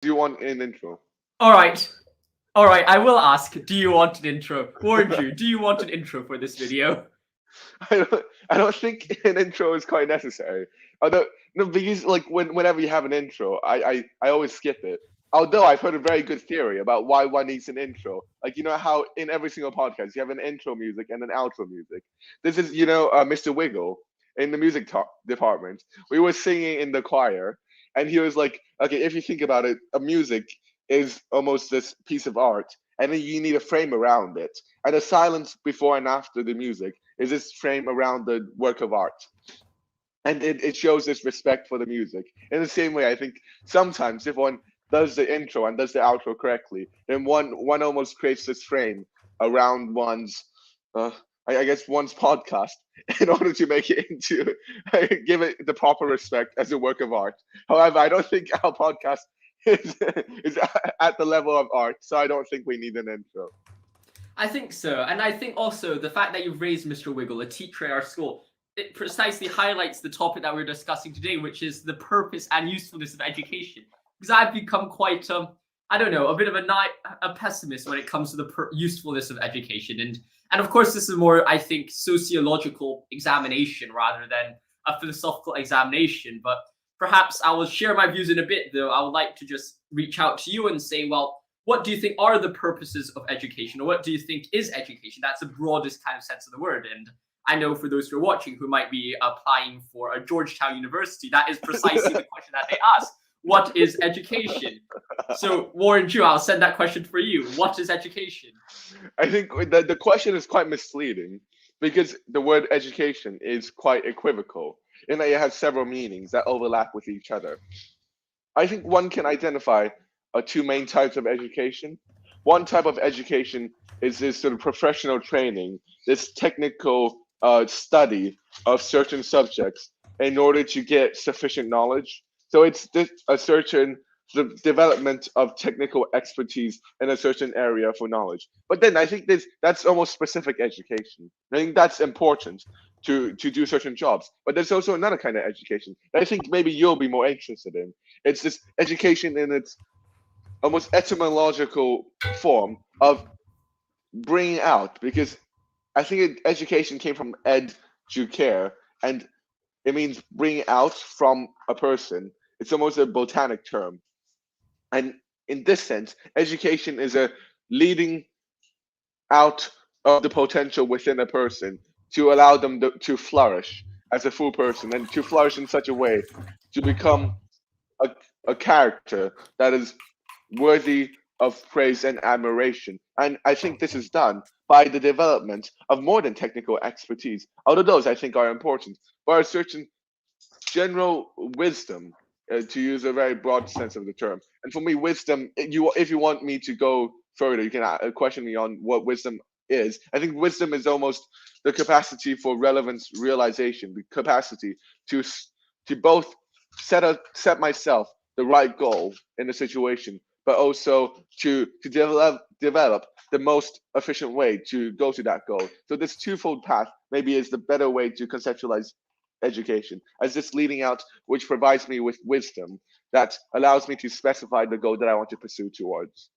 Do you want an intro? All right. All right, I will ask, do you want an intro? Warned you, do you want an intro for this video? I don't think an intro is quite necessary. Although no, because like whenever you have an intro, I always skip it. Although I've heard a very good theory about why one needs an intro. Like you know how in every single podcast you have an intro music and an outro music. This is Mr. Wiggle in the music department. We were singing in the choir, and he was like, okay, if you think about it, a music is almost this piece of art, and then you need a frame around it, and the silence before and after the music is this frame around the work of art. And it shows this respect for the music. In the same way, I think sometimes if one does the intro and does the outro correctly, then one almost creates this frame around one's, uh, I guess, one's podcast in order to make it into, give it the proper respect as a work of art. However, I don't think our podcast is at the level of art, so I don't think we need an intro. I think so, and I think also the fact that you've raised Mr. Wiggle, a teacher at our school, it precisely highlights the topic that we're discussing today, which is the purpose and usefulness of education. Because I've become quite, I don't know, a bit of a pessimist when it comes to the usefulness of education, and of course this is more, I think, sociological examination rather than a philosophical examination. But perhaps I will share my views in a bit, though. I would like to just reach out to you and say, well, what do you think are the purposes of education, or what do you think is education? That's the broadest kind of sense of the word. And I know for those who are watching who might be applying for a Georgetown University, that is precisely the question that they ask. What is education? So, Warren Ju, I'll send that question for you. What is education? I think the question is quite misleading because the word education is quite equivocal in that it has several meanings that overlap with each other. I think one can identify two main types of education. One type of education is this sort of professional training, this technical study of certain subjects in order to get sufficient knowledge. So it's a certain sort of development of technical expertise in a certain area for knowledge. But then I think that's almost specific education. I think that's important to do certain jobs. But there's also another kind of education that I think maybe you'll be more interested in. It's this education in its almost etymological form of bringing out, because I think education came from educare, and it means bring out from a person. It's almost a botanic term. And in this sense, education is a leading out of the potential within a person to allow them to flourish as a full person and to flourish in such a way to become a, a character that is worthy of praise and admiration. And I think this is done by the development of more than technical expertise, although those I think are important, but a certain general wisdom, to use a very broad sense of the term. And for me, wisdom, if you want me to go further, you can question me on what wisdom is. I think wisdom is almost the capacity for relevance realization, the capacity to both set myself the right goal in the situation, but also to develop the most efficient way to go to that goal. So this twofold path maybe is the better way to conceptualize education as this leading out, which provides me with wisdom that allows me to specify the goal that I want to pursue towards.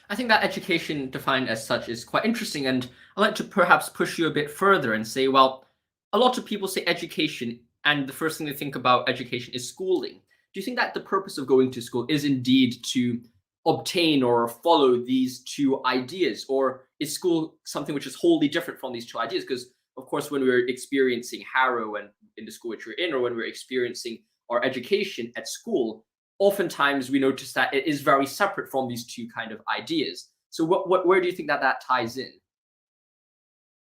I think that education defined as such is quite interesting, and I'd like to perhaps push you a bit further and say, well, a lot of people say education, and the first thing they think about education is schooling. Do you think that the purpose of going to school is indeed to obtain or follow these two ideas, or is school something which is wholly different from these two ideas? Because of course, when we're experiencing Harrow and in the school which we're in, or when we're experiencing our education at school, oftentimes we notice that it is very separate from these two kind of ideas. So where do you think that ties in?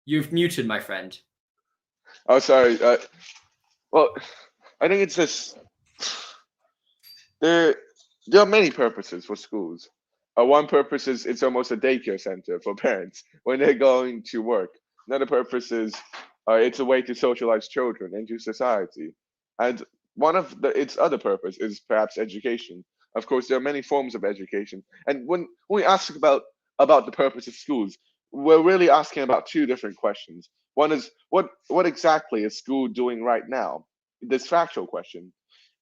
You've muted, my friend. Oh, sorry. Well, I think it's just there. There are many purposes for schools. One purpose is it's almost a daycare center for parents when they're going to work. Another purpose is it's a way to socialize children into society. And one of its other purpose is perhaps education. Of course, there are many forms of education. And when we ask about the purpose of schools, we're really asking about two different questions. One is what exactly is school doing right now? This factual question.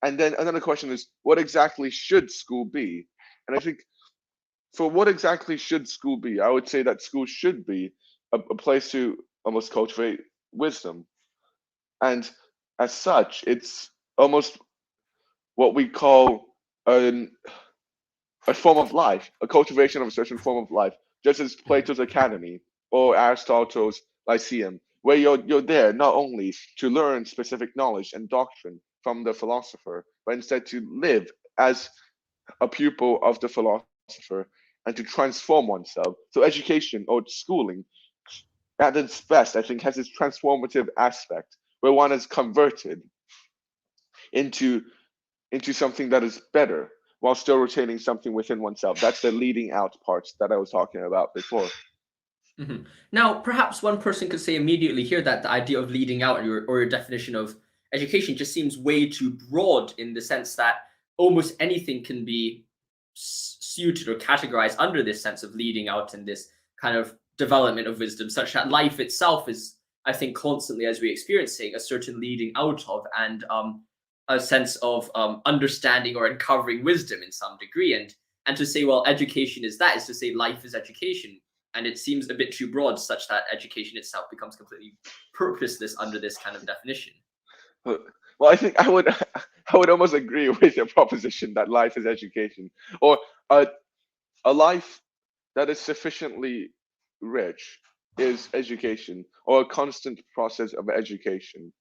And then another question is, what exactly should school be? And I think for what exactly should school be, I would say that school should be a place to almost cultivate wisdom. And as such, it's almost what we call an, a form of life, a cultivation of a certain form of life, just as Plato's Academy or Aristotle's Lyceum, where you're there not only to learn specific knowledge and doctrine from the philosopher, but instead to live as a pupil of the philosopher and to transform oneself. So education or schooling at its best, I think, has this transformative aspect where one is converted into something that is better while still retaining something within oneself. That's the leading out part that I was talking about before. Now, perhaps one person could say immediately here that the idea of leading out or your definition of education just seems way too broad in the sense that almost anything can be suited or categorized under this sense of leading out and this kind of development of wisdom, such that life itself is, I think, constantly, as we're experiencing, a certain leading out of and a sense of understanding or uncovering wisdom in some degree. And to say, well, education is that, is to say life is education. And it seems a bit too broad, such that education itself becomes completely purposeless under this kind of definition. Well, I think I would I would almost agree with your proposition that life is education, or a a life that is sufficiently rich is education, or a constant process of education.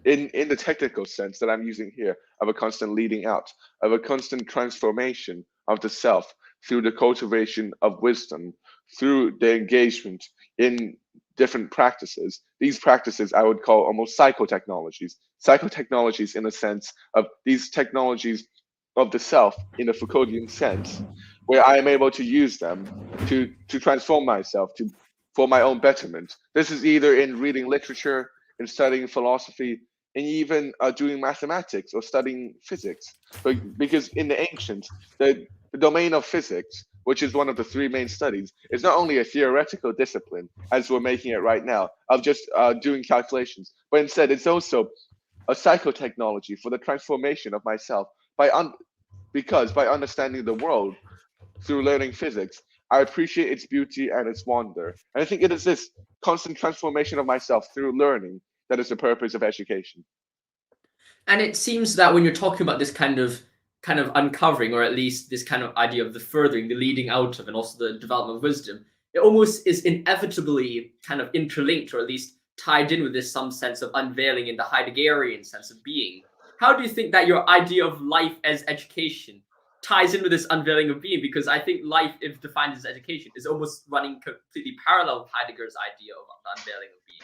In the technical sense that I'm using here, of a constant leading out, of a constant transformation of the self through the cultivation of wisdom, through the engagement in different practices. These practices I would call almost psychotechnologies. Psychotechnologies in a sense of these technologies of the self in a Foucauldian sense, where I am able to use them to transform myself to for my own betterment. This is either in reading literature, in studying philosophy, and even doing mathematics or studying physics. But because in the ancients, the domain of physics, which is one of the three main studies, is not only a theoretical discipline, as we're making it right now, of just doing calculations, but instead it's also a psychotechnology for the transformation of myself because by understanding the world through learning physics, I appreciate its beauty and its wonder. And I think it is this constant transformation of myself through learning that is the purpose of education. And it seems that when you're talking about this kind of uncovering, or at least this kind of idea of the furthering, the leading out of, and also the development of wisdom, it almost is inevitably kind of interlinked, or at least tied in with this some sense of unveiling in the Heideggerian sense of being. How do you think that your idea of life as education ties in with this unveiling of being? Because I think life, if defined as education, is almost running completely parallel with Heidegger's idea of the unveiling of being.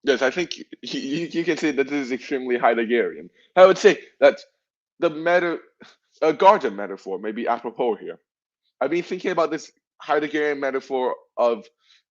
Yes, I think you can say that this is extremely Heideggerian. I would say that the meta, a garden metaphor may be apropos here. I've been thinking about this Heideggerian metaphor of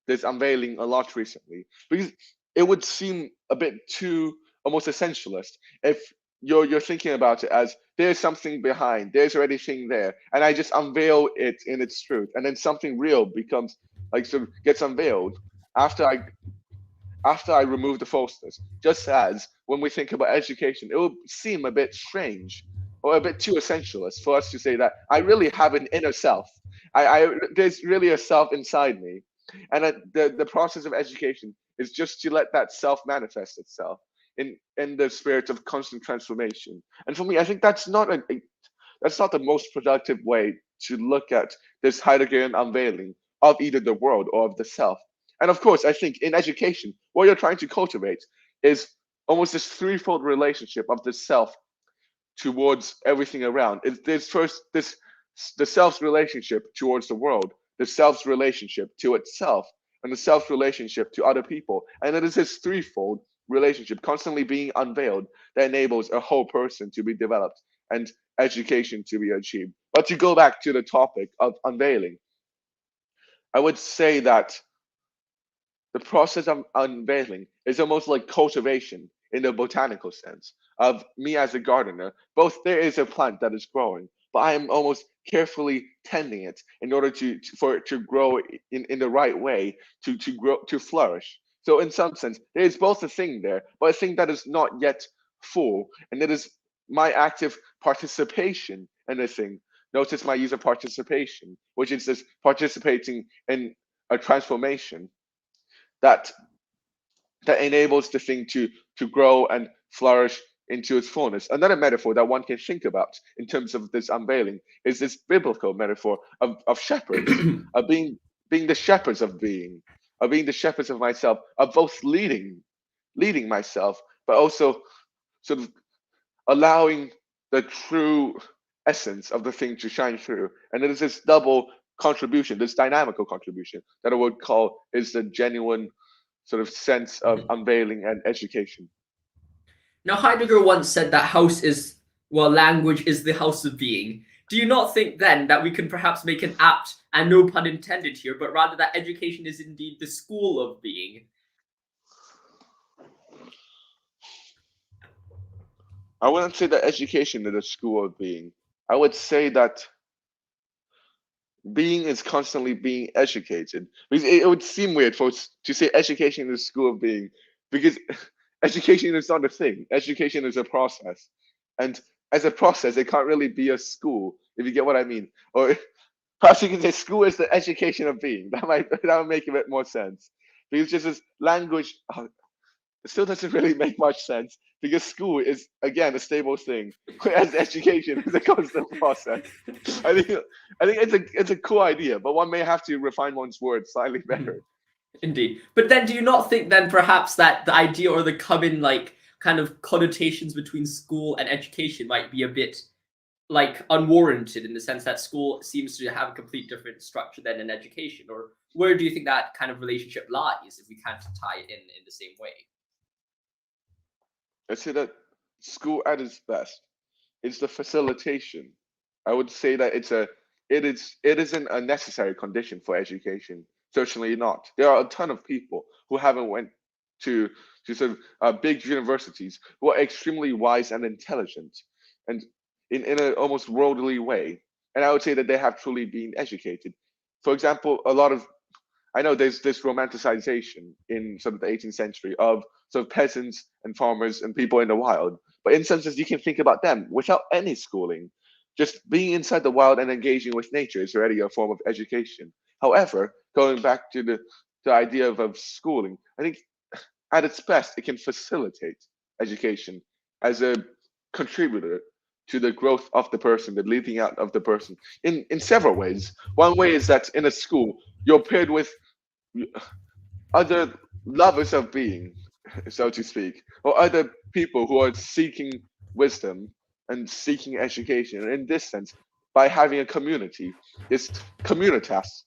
this unveiling a lot recently because it would seem a bit too almost essentialist if you're thinking about it as there's something behind, there's already thing there, and I just unveil it in its truth, and then something real becomes like sort of gets unveiled after I remove the falseness. Just as when we think about education, it will seem a bit strange or a bit too essentialist for us to say that I really have an inner self. There's really a self inside me, and the process of education is just to let that self manifest itself in the spirit of constant transformation. And for me, I think that's not the most productive way to look at this Heideggerian unveiling of either the world or of the self. And of course, I think in education, what you're trying to cultivate is almost this threefold relationship of the self towards everything around. There's first this the self's relationship towards the world, the self's relationship to itself, and the self's relationship to other people. And it is this threefold relationship constantly being unveiled that enables a whole person to be developed and education to be achieved. But to go back to the topic of unveiling, I would say that the process of unveiling is almost like cultivation in the botanical sense of me as a gardener. Both there is a plant that is growing, but I am almost carefully tending it in order for it to grow in the right way to grow to flourish. So in some sense, there is both a thing there, but a thing that is not yet full, and it is my active participation in a thing. Notice my use of participation, which is this participating in a transformation that enables the thing to grow and flourish into its fullness. Another metaphor that one can think about in terms of this unveiling is this biblical metaphor of shepherds, of being the shepherds of being, of being the shepherds of myself, of both leading myself, but also sort of allowing the true essence of the thing to shine through. And it is this double contribution, this dynamical contribution that I would call is the genuine sort of sense of unveiling and education. Now, Heidegger once said that language is the house of being. Do you not think then that we can perhaps make an apt, and no pun intended here, but rather that education is indeed the school of being? I wouldn't say that education is a school of being. I would say that being is constantly being educated. Because it would seem weird for us to say education is a school of being, because education is not a thing. Education is a process, and as a process, it can't really be a school, if you get what I mean. Or perhaps you can say school is the education of being. That would make a bit more sense. Because just as language, it still doesn't really make much sense, because school is again a stable thing, whereas education is a constant process. I think it's a cool idea, but one may have to refine one's words slightly better. Indeed. But then do you not think then perhaps that the idea or the common kind of connotations between school and education might be a bit unwarranted, in the sense that school seems to have a complete different structure than an education? Or where do you think that kind of relationship lies, if we can't tie it in the same way? I'd say that school at its best is the facilitation. I would say that it isn't a necessary condition for education. Certainly not. There are a ton of people who haven't went to sort of big universities who are extremely wise and intelligent, and in an almost worldly way. And I would say that they have truly been educated. For example, I know there's this romanticization in sort of the 18th century of sort of peasants and farmers and people in the wild. But in some sense, you can think about them without any schooling. Just being inside the wild and engaging with nature is already a form of education. However, going back to the idea of schooling, I think at its best, it can facilitate education as a contributor to the growth of the person, the leading out of the person in several ways. One way is that in a school, you're paired with other lovers of being, so to speak, or other people who are seeking wisdom and seeking education. And in this sense, by having a community, this communitas,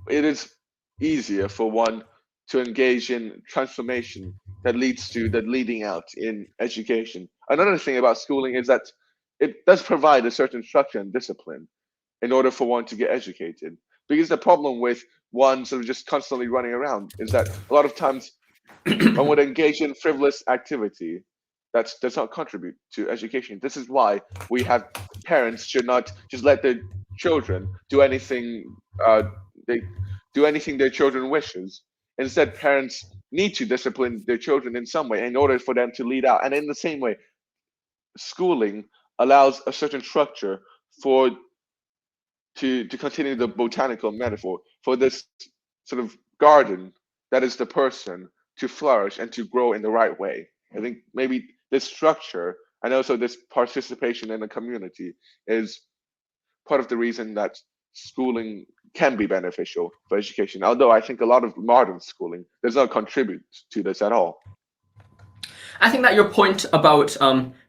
it is easier for one to engage in transformation that leads to the leading out in education. Another thing about schooling is that it does provide a certain structure and discipline in order for one to get educated. Because the problem with one sort of just constantly running around is that a lot of times one would engage in frivolous activity that does not contribute to education. This is why we have parents should not just let their children do anything they do anything their children wishes. Instead, parents need to discipline their children in some way in order for them to lead out. And in the same way, schooling allows a certain structure for to continue the botanical metaphor, for this sort of garden that is the person to flourish and to grow in the right way. I think maybe this structure and also this participation in the community is part of the reason that schooling can be beneficial for education. Although I think a lot of modern schooling does not contribute to this at all. I think that your point about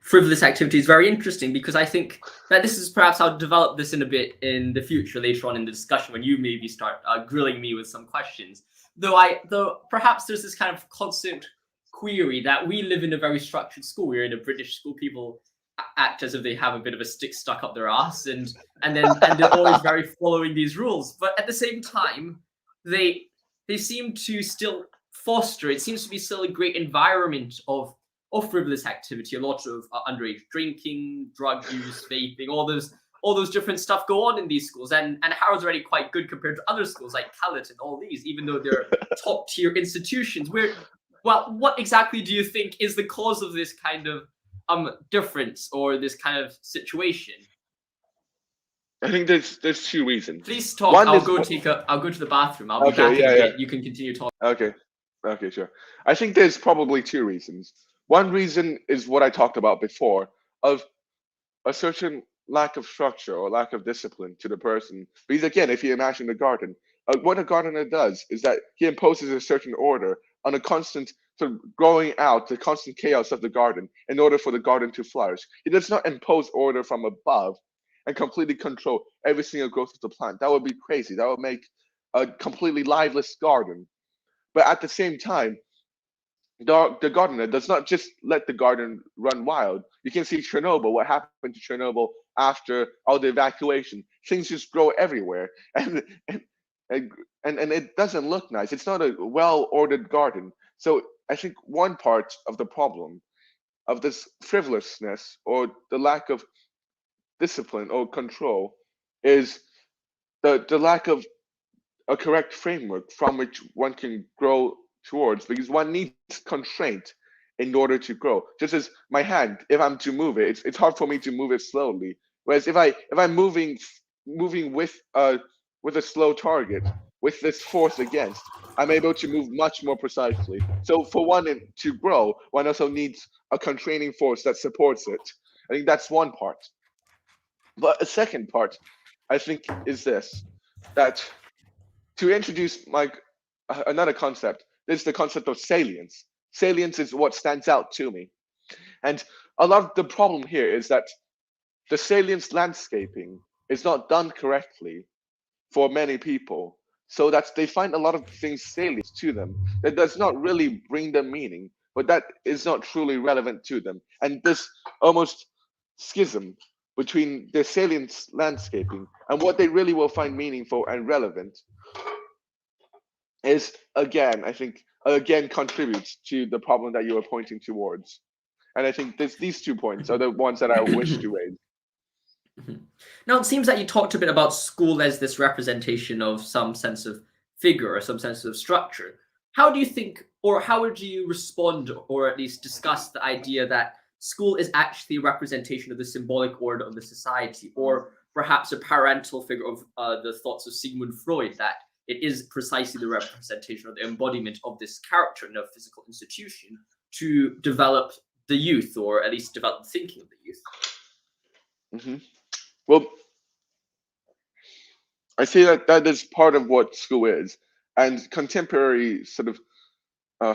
frivolous activity is very interesting, because I think that this is perhaps how to develop this in a bit in the future, later on in the discussion, when you maybe start grilling me with some questions. Though perhaps there's this kind of constant query that we live in a very structured school. We're in a British school. People act as if they have a bit of a stick stuck up their ass, and they're always very following these rules. But at the same time, they seem to still foster. It seems to be still a great environment of frivolous activity. A lot of underage drinking, drug use, vaping, all those different stuff go on in these schools. And Harrow's already quite good compared to other schools like Calais and all these, even though they're top tier institutions. What exactly do you think is the cause of this kind of difference or this kind of situation? I think there's two reasons. Please talk. One I'll is go to the bathroom. I'll be okay, back in a yeah. bit. You can continue talking. Okay, sure. I think there's probably two reasons. One reason is what I talked about before, of a certain lack of structure or lack of discipline to the person. Because again, if you imagine a garden, what a gardener does is that he imposes a certain order on a constant sort of growing out, the constant chaos of the garden in order for the garden to flourish. He does not impose order from above and completely control every single growth of the plant. That would be crazy. That would make a completely lifeless garden. But at the same time, the gardener does not just let the garden run wild. You can see Chernobyl, what happened to Chernobyl after all the evacuation. Things just grow everywhere, and it doesn't look nice. It's not a well-ordered garden. So I think one part of the problem of this frivolousness or the lack of discipline or control is the lack of a correct framework from which one can grow towards, because one needs constraint in order to grow. Just as my hand, if I'm to move it, it's hard for me to move it slowly. Whereas if I'm moving with a slow target, with this force against, I'm able to move much more precisely. So for one to grow, one also needs a constraining force that supports it. I think that's one part. But a second part, I think, is this, that to introduce another concept, is the concept of salience. Salience is what stands out to me. And a lot of the problem here is that the salience landscaping is not done correctly for many people. So that they find a lot of things salient to them that does not really bring them meaning, but that is not truly relevant to them. And this almost schism between the salience landscaping and what they really will find meaningful and relevant is, again, I think, again contributes to the problem that you are pointing towards. And I think these 2 points are the ones that I wish to raise. Now, it seems that you talked a bit about school as this representation of some sense of figure or some sense of structure. How do you think, or how would you respond, or at least discuss the idea that school is actually a representation of the symbolic order of the society, or perhaps a parental figure of the thoughts of Sigmund Freud, that it is precisely the representation of the embodiment of this character in a physical institution to develop the youth, or at least develop the thinking of the youth? Mm-hmm. Well, I see that is part of what school is, and contemporary sort of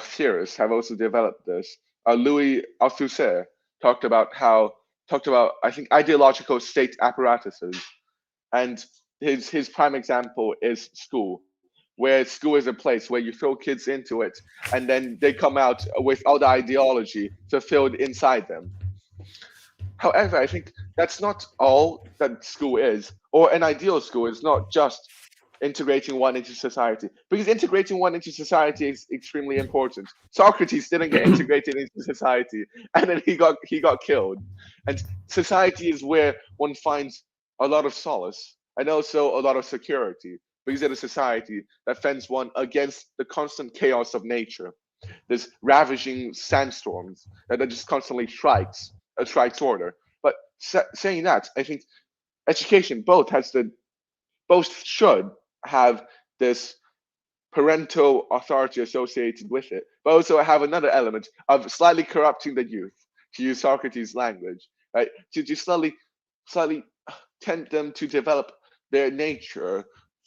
theorists have also developed this. Louis Althusser talked about I think ideological state apparatuses, and his prime example is school, where school is a place where you throw kids into it, and then they come out with all the ideology fulfilled inside them. However, I think that's not all that school is, or an ideal school is not just integrating one into society, because integrating one into society is extremely important. Socrates didn't get integrated into society, and then he got killed. And society is where one finds a lot of solace and also a lot of security, because it is a society that fends one against the constant chaos of nature. There's ravaging sandstorms that just constantly strikes order. But saying that, I think education both should have this parental authority associated with it, but also have another element of slightly corrupting the youth, to use Socrates' language, right? To slightly tend them to develop their nature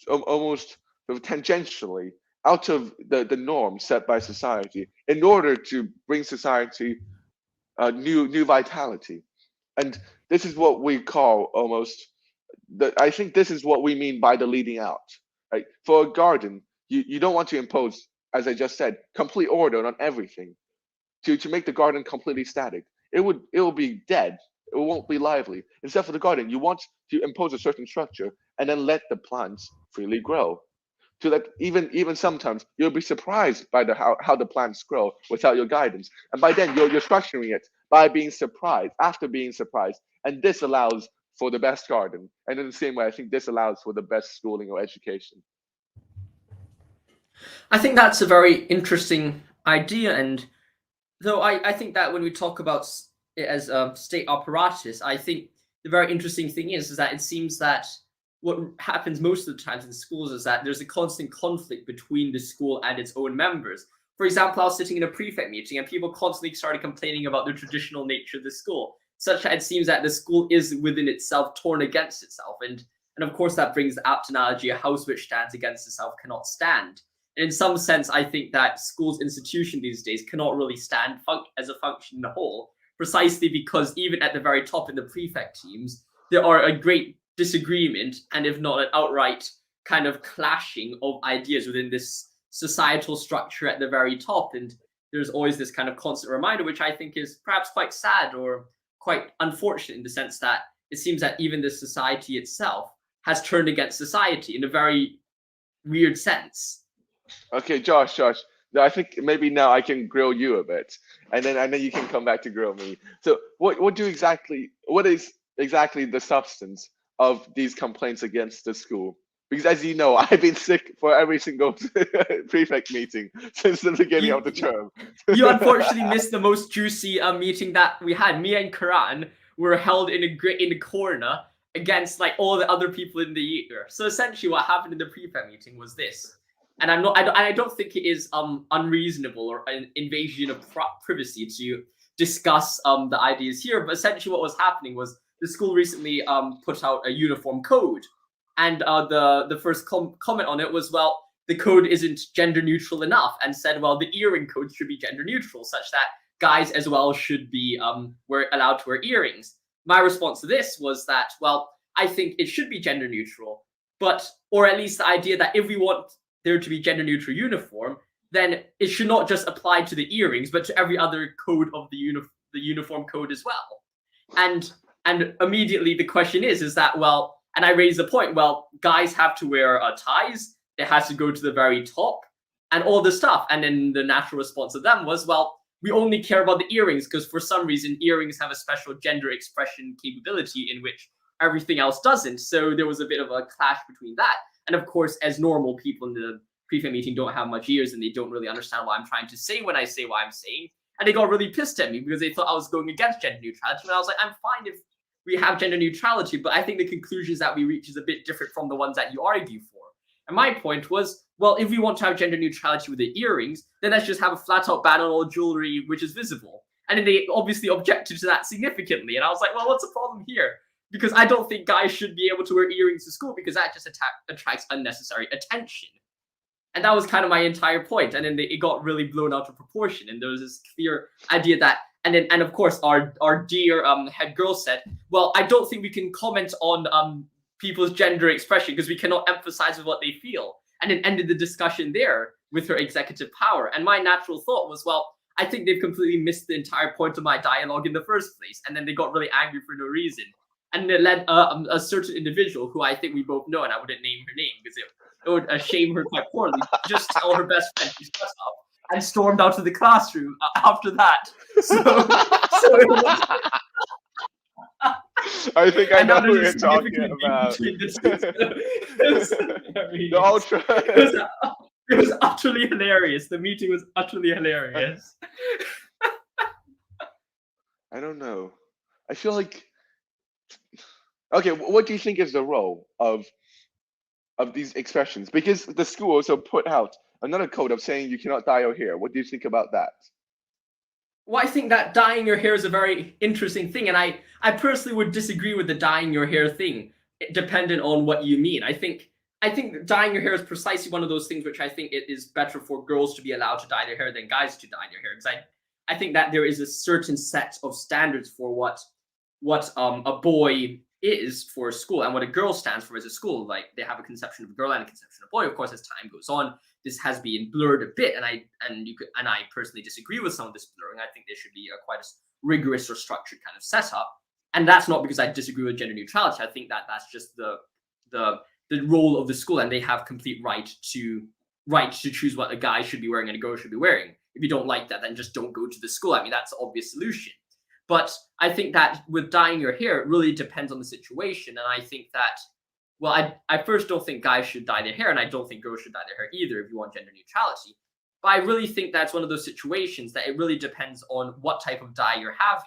almost sort of tangentially out of the norm set by society in order to bring society new vitality. And this is what we call almost I think this is what we mean by the leading out. Right? For a garden, you don't want to impose, as I just said, complete order on everything. To make the garden completely static, it will be dead. It won't be lively. Instead, for the garden, you want to impose a certain structure and then let the plants freely grow. To let even sometimes you'll be surprised by how the plants grow without your guidance, and by then you're structuring it by being surprised after being surprised, and this allows for the best garden. And in the same way, I think this allows for the best schooling or education. I think that's a very interesting idea, and though I think that when we talk about it as a state apparatus, I think the very interesting thing is that it seems that what happens most of the times in schools is that there's a constant conflict between the school and its own members. For example, I was sitting in a prefect meeting and people constantly started complaining about the traditional nature of the school, such that it seems that the school is within itself torn against itself. And of course, that brings the apt analogy: a house which stands against itself cannot stand. And in some sense, I think that schools institution these days cannot really stand as a function in the whole, precisely because even at the very top in the prefect teams, there are a great disagreement, and if not an outright kind of clashing of ideas within this societal structure at the very top. And there's always this kind of constant reminder, which I think is perhaps quite sad or quite unfortunate in the sense that it seems that even the society itself has turned against society in a very weird sense. Okay, Josh, no, I think maybe now I can grill you a bit, and then you can come back to grill me. So what is exactly the substance of these complaints against the school? Because as you know, I've been sick for every single prefect meeting since the beginning of the term. You unfortunately missed the most juicy meeting that we had. Me and Karan were held in a corner against like all the other people in the year. So essentially, what happened in the prefect meeting was this. And I don't think it is unreasonable or an invasion of privacy to discuss the ideas here. But essentially, what was happening was the school recently put out a uniform code, and the first comment on it was, well, the code isn't gender neutral enough, and said, well, the earring code should be gender neutral, such that guys as well should be allowed to wear earrings. My response to this was that, well, I think it should be gender neutral, or at least the idea that if we want there to be gender neutral uniform, then it should not just apply to the earrings, but to every other code of the uniform code as well. And immediately the question is that, well, and I raised the point, well, guys have to wear ties, it has to go to the very top, and all this stuff. And then the natural response of them was, well, we only care about the earrings because for some reason earrings have a special gender expression capability in which everything else doesn't. So there was a bit of a clash between that. And of course, as normal people in the prefect meeting don't have much ears and they don't really understand what I'm trying to say when I say what I'm saying. And they got really pissed at me because they thought I was going against gender neutrality. And I was like, I'm fine if we have gender neutrality, but I think the conclusions that we reach is a bit different from the ones that you argue for. And my point was, well, if we want to have gender neutrality with the earrings, then let's just have a flat out ban on all jewelry which is visible. And then they obviously objected to that significantly. And I was like, well, what's the problem here? Because I don't think guys should be able to wear earrings to school because that just attracts unnecessary attention. And that was kind of my entire point. And then it got really blown out of proportion. And there was this clear idea that, and of course, our dear head girl said, well, I don't think we can comment on people's gender expression because we cannot emphasize what they feel. And it ended the discussion there with her executive power. And my natural thought was, well, I think they've completely missed the entire point of my dialogue in the first place. And then they got really angry for no reason. And it led a certain individual who I think we both know, and I wouldn't name her name because it would shame her quite poorly, just tell her best friend to shut up and stormed out of the classroom after that. So it was, I think I know who you're talking about. The ultra. It was utterly hilarious. The meeting was utterly hilarious. I don't know. I feel like. Okay, what do you think is the role of these expressions? Because the school also put out another code of saying you cannot dye your hair. What do you think about that? Well, I think that dyeing your hair is a very interesting thing, and I personally would disagree with the dyeing your hair thing, dependent on what you mean. I think dyeing your hair is precisely one of those things which I think it is better for girls to be allowed to dye their hair than guys to dye their hair. Because I think that there is a certain set of standards for what a boy is for a school and what a girl stands for as a school. Like they have a conception of a girl and a conception of a boy. Of course, as time goes on, this has been blurred a bit, and I personally disagree with some of this blurring. I think there should be quite a rigorous or structured kind of setup, and that's not because I disagree with gender neutrality. I think that that's just the role of the school, and they have complete right to choose what a guy should be wearing and a girl should be wearing. If you don't like that, then just don't go to the school. I mean, that's the obvious solution. But I think that with dyeing your hair, it really depends on the situation. And I think that, well, I first don't think guys should dye their hair, and I don't think girls should dye their hair either if you want gender neutrality. But I really think that's one of those situations that it really depends on what type of dye you're having.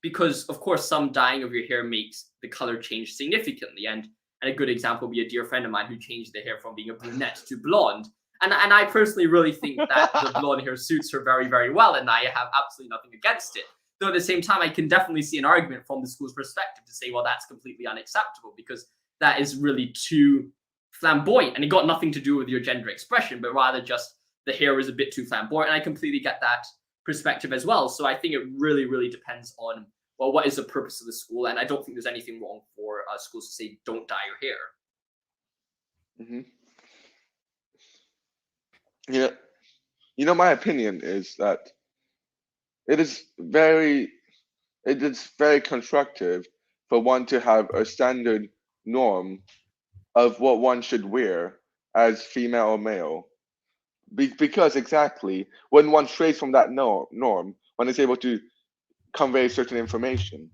because of course some dyeing of your hair makes the color change significantly. And a good example would be a dear friend of mine who changed the hair from being a brunette to blonde. And I personally really think that the blonde hair suits her very, very well, and I have absolutely nothing against it. Though at the same time, I can definitely see an argument from the school's perspective to say, well, that's completely unacceptable because that is really too flamboyant, and it got nothing to do with your gender expression, but rather just the hair is a bit too flamboyant. And I completely get that perspective as well. So I think it really, really depends on, well, what is the purpose of the school? And I don't think there's anything wrong for schools to say, don't dye your hair. Yeah, my opinion is that it is very constructive for one to have a standard norm of what one should wear as female or male. Because exactly when one strays from that norm, one is able to convey certain information,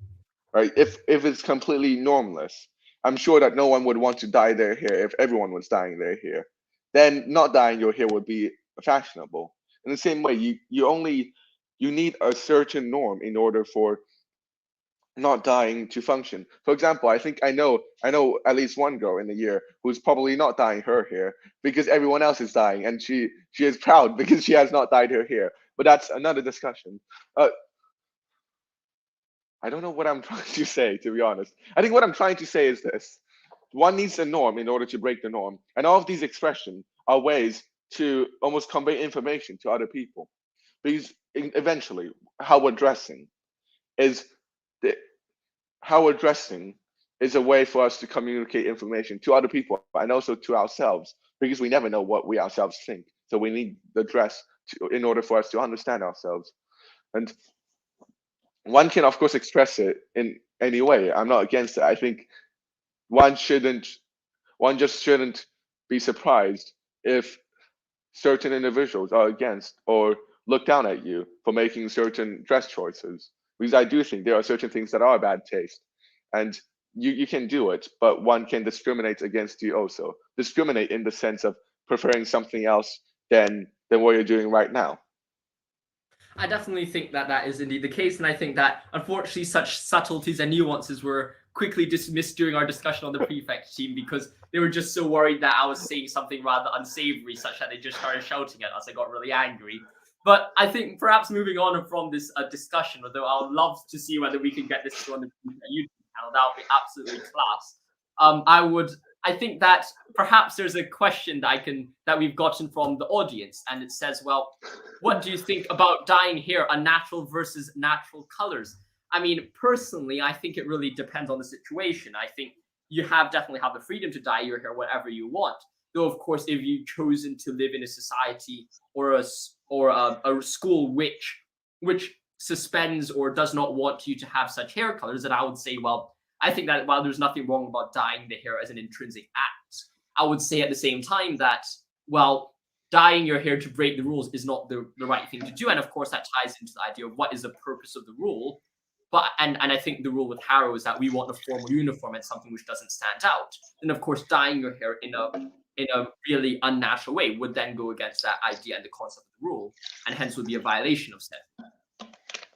right? If it's completely normless, I'm sure that no one would want to dye their hair if everyone was dyeing their hair. Then not dyeing your hair would be fashionable. In the same way, you need a certain norm in order for not dyeing to function. For example, I think I know at least one girl in the year who's probably not dyeing her hair because everyone else is dyeing, and she is proud because she has not dyed her hair. But that's another discussion. I don't know what I'm trying to say, to be honest. I think what I'm trying to say is this: one needs a norm in order to break the norm, and all of these expressions are ways to almost convey information to other people. Because eventually, how we're dressing is the how we're dressing is a way for us to communicate information to other people and also to ourselves, because we never know what we ourselves think. So we need the dress in order for us to understand ourselves. And one can, of course, express it in any way. I'm not against it. I think one shouldn't, one just shouldn't be surprised if certain individuals are against or look down at you for making certain dress choices. Because I do think there are certain things that are bad taste, and you can do it, but one can discriminate against you also. Discriminate in the sense of preferring something else than what you're doing right now. I definitely think that that is indeed the case, and I think that unfortunately such subtleties and nuances were quickly dismissed during our discussion on the prefect team because they were just so worried that I was saying something rather unsavory, such that they just started shouting at us. I got really angry. But I think perhaps moving on from this discussion, although I would love to see whether we can get this on the YouTube channel, that would be absolutely class. I think that perhaps there's a question that we've gotten from the audience, and it says, well, what do you think about dyeing hair unnatural versus natural colors? I mean, personally, I think it really depends on the situation. I think you definitely have the freedom to dye your hair whatever you want. Though, of course, if you've chosen to live in a society or a school which suspends or does not want you to have such hair colors, then I would say, well, I think that while there's nothing wrong about dyeing the hair as an intrinsic act, I would say at the same time that, well, dyeing your hair to break the rules is not the right thing to do. And of course, that ties into the idea of what is the purpose of the rule. But and I think the rule with Harrow is that we want a formal uniform and something which doesn't stand out. And of course, dyeing your hair in a really unnatural way would then go against that idea and the concept of the rule, and hence would be a violation of said.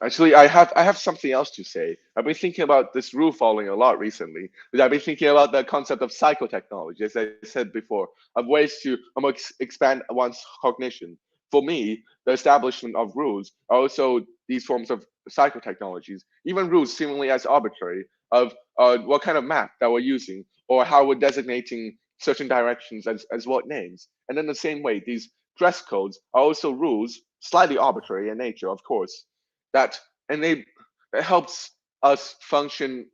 Actually, I have something else to say. I've been thinking about this rule following a lot recently. I've been thinking about the concept of psychotechnology, as I said before, of ways to expand one's cognition. For me, the establishment of rules are also these forms of psychotechnologies. Even rules seemingly as arbitrary of what kind of map that we're using, or how we're designating certain directions as what names. And in the same way, these dress codes are also rules, slightly arbitrary in nature, of course, it helps us function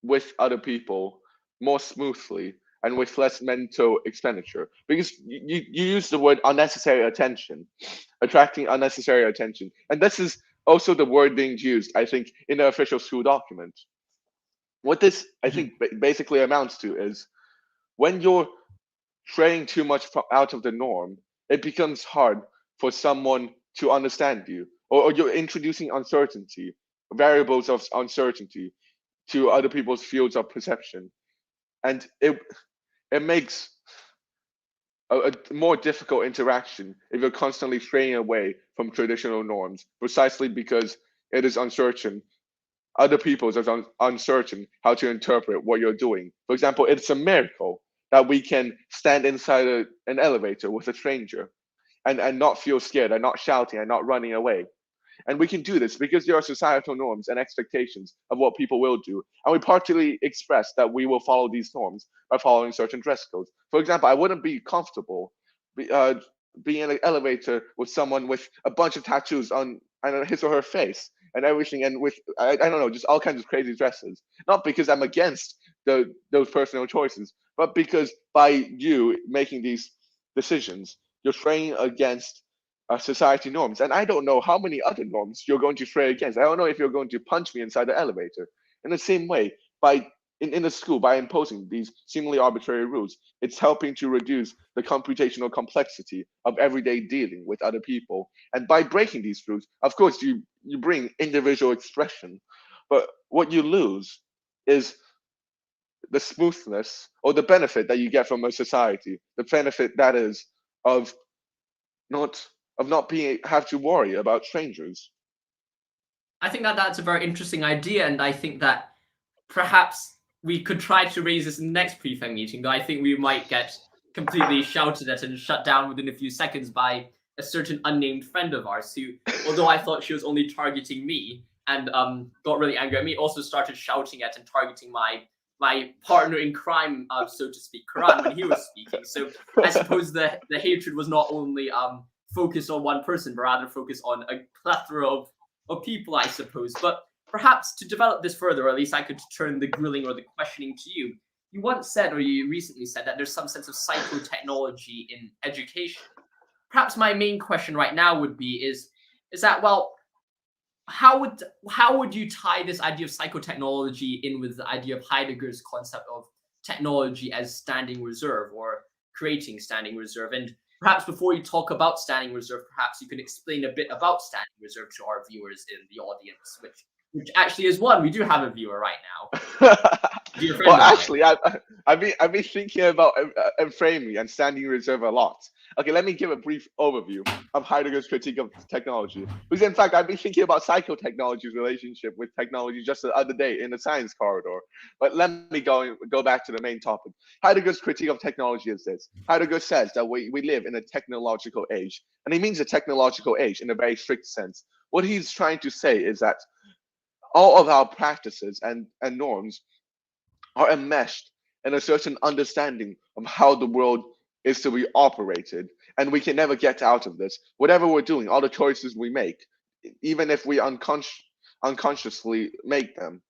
with other people more smoothly and with less mental expenditure, because you use the word unnecessary attention, attracting unnecessary attention, and this is also the word being used, I think, in the official school document. What this, I think, basically amounts to is when you're straying too much out of the norm, it becomes hard for someone to understand you, or you're introducing uncertainty, variables of uncertainty to other people's fields of perception. And it makes a more difficult interaction if you're constantly straying away from traditional norms, precisely because it is uncertain other people is uncertain how to interpret what you're doing. For example, it's a miracle that we can stand inside an elevator with a stranger and not feel scared and not shouting and not running away. And we can do this because there are societal norms and expectations of what people will do. And we partly express that we will follow these norms by following certain dress codes. For example, I wouldn't be comfortable being in an elevator with someone with a bunch of tattoos on his or her face and everything, and with I don't know, just all kinds of crazy dresses. Not because I'm against those personal choices, but because by you making these decisions, you're straying against society norms. And I don't know how many other norms you're going to stray against. I don't know if you're going to punch me inside the elevator. In the same way, in the school, by imposing these seemingly arbitrary rules, it's helping to reduce the computational complexity of everyday dealing with other people. And by breaking these rules, of course, you bring individual expression, but what you lose is the smoothness or the benefit that you get from a society, the benefit that is of not not being have to worry about strangers. I think that that's a very interesting idea, and I think that perhaps we could try to raise this in the next prefect meeting, though I think we might get completely shouted at and shut down within a few seconds by a certain unnamed friend of ours who, although I thought she was only targeting me and got really angry at me, also started shouting at and targeting my partner in crime, so to speak, Karan, when he was speaking. So I suppose the hatred was not only focused on one person, but rather focused on a plethora of people, I suppose. But perhaps to develop this further, or at least I could turn the grilling or the questioning to you. You once said, or you recently said, that there's some sense of psychotechnology in education. Perhaps my main question right now would be is that, well, how would you tie this idea of psychotechnology in with the idea of Heidegger's concept of technology as standing reserve or creating standing reserve? And perhaps before you talk about standing reserve, perhaps you can explain a bit about standing reserve to our viewers in the audience, which actually is one. We do have a viewer right now. Dear friend Well, of mine. actually, I've been thinking about framing and standing reserve a lot. Okay, let me give a brief overview of Heidegger's critique of technology. Because in fact, I've been thinking about psychotechnology's relationship with technology just the other day in the science corridor. But let me go back to the main topic. Heidegger's critique of technology is this. Heidegger says that we live in a technological age, and he means a technological age in a very strict sense. What he's trying to say is that all of our practices and norms are enmeshed in a certain understanding of how the world is to be operated. And we can never get out of this. Whatever we're doing, all the choices we make, even if we unconsciously make them,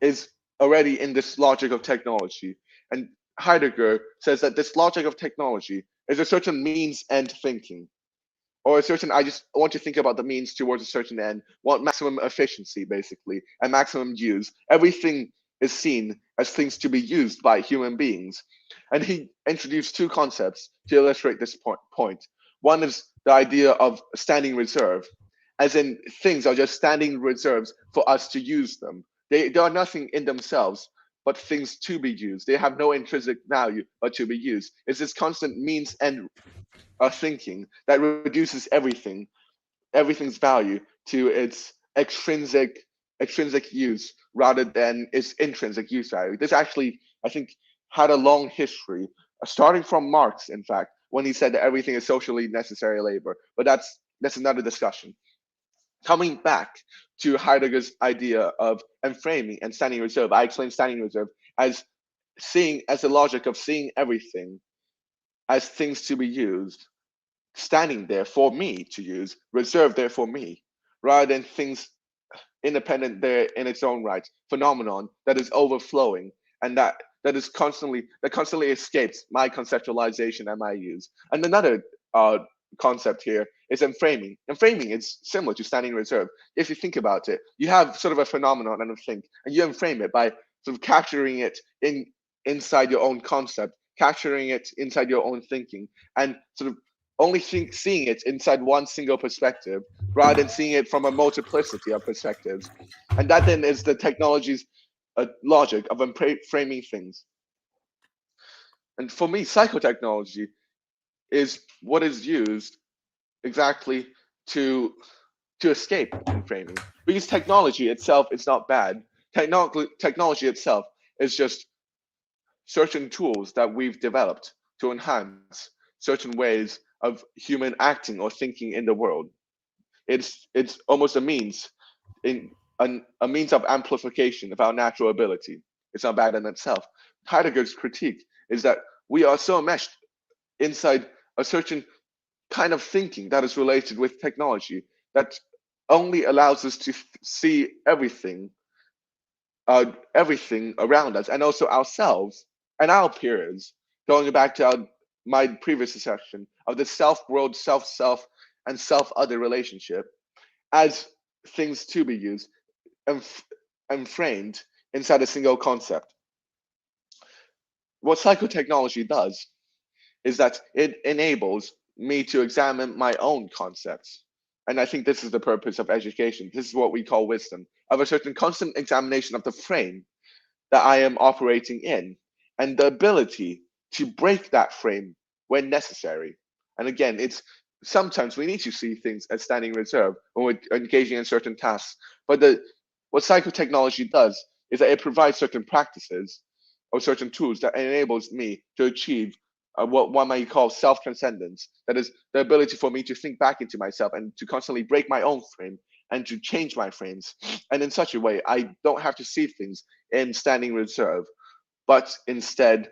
is already in this logic of technology. And Heidegger says that this logic of technology is a certain means end thinking, or a certain, I just want to think about the means towards a certain end, want maximum efficiency basically, and maximum use. Everything is seen as things to be used by human beings. And he introduced two concepts to illustrate this point. One is the idea of standing reserve, as in things are just standing reserves for us to use them. They are nothing in themselves, but things to be used. They have no intrinsic value, but to be used. It's this constant means and thinking that reduces everything's value to its extrinsic use rather than its intrinsic use value. This actually, I think, had a long history, starting from Marx, in fact, when he said that everything is socially necessary labor. But that's another discussion. Coming back to Heidegger's idea of enframing and standing reserve, I explained standing reserve as the logic of seeing everything as things to be used, standing there for me to use, reserved there for me, rather than things independent there in its own right, phenomenon that is overflowing and that constantly escapes my conceptualization and my use. And another concept here is enframing. Enframing is similar to standing reserve. If you think about it, you have sort of a phenomenon and a thing, and you enframe it by sort of capturing it inside your own concept, capturing it inside your own thinking, and sort of only seeing it inside one single perspective rather than seeing it from a multiplicity of perspectives. And that then is the technology's logic of framing things. And for me, psychotechnology is what is used exactly to escape framing. Because technology itself is not bad. Technology itself is just certain tools that we've developed to enhance certain ways of human acting or thinking in the world. It's almost a means in a means of amplification of our natural ability. It's not bad in itself. Heidegger's critique is that we are so enmeshed inside a certain kind of thinking that is related with technology that only allows us to see everything around us and also ourselves and our peers. Going back to my previous section of the self-world, self-self, and self-other relationship as things to be used and, and framed inside a single concept. What psychotechnology does is that it enables me to examine my own concepts. And I think this is the purpose of education. This is what we call wisdom, of a certain constant examination of the frame that I am operating in, and the ability to break that frame when necessary. And again, it's sometimes we need to see things as standing reserve when we're engaging in certain tasks. But what psychotechnology does is that it provides certain practices or certain tools that enables me to achieve what one might call self-transcendence. That is the ability for me to think back into myself and to constantly break my own frame and to change my frames. And in such a way, I don't have to see things in standing reserve, but instead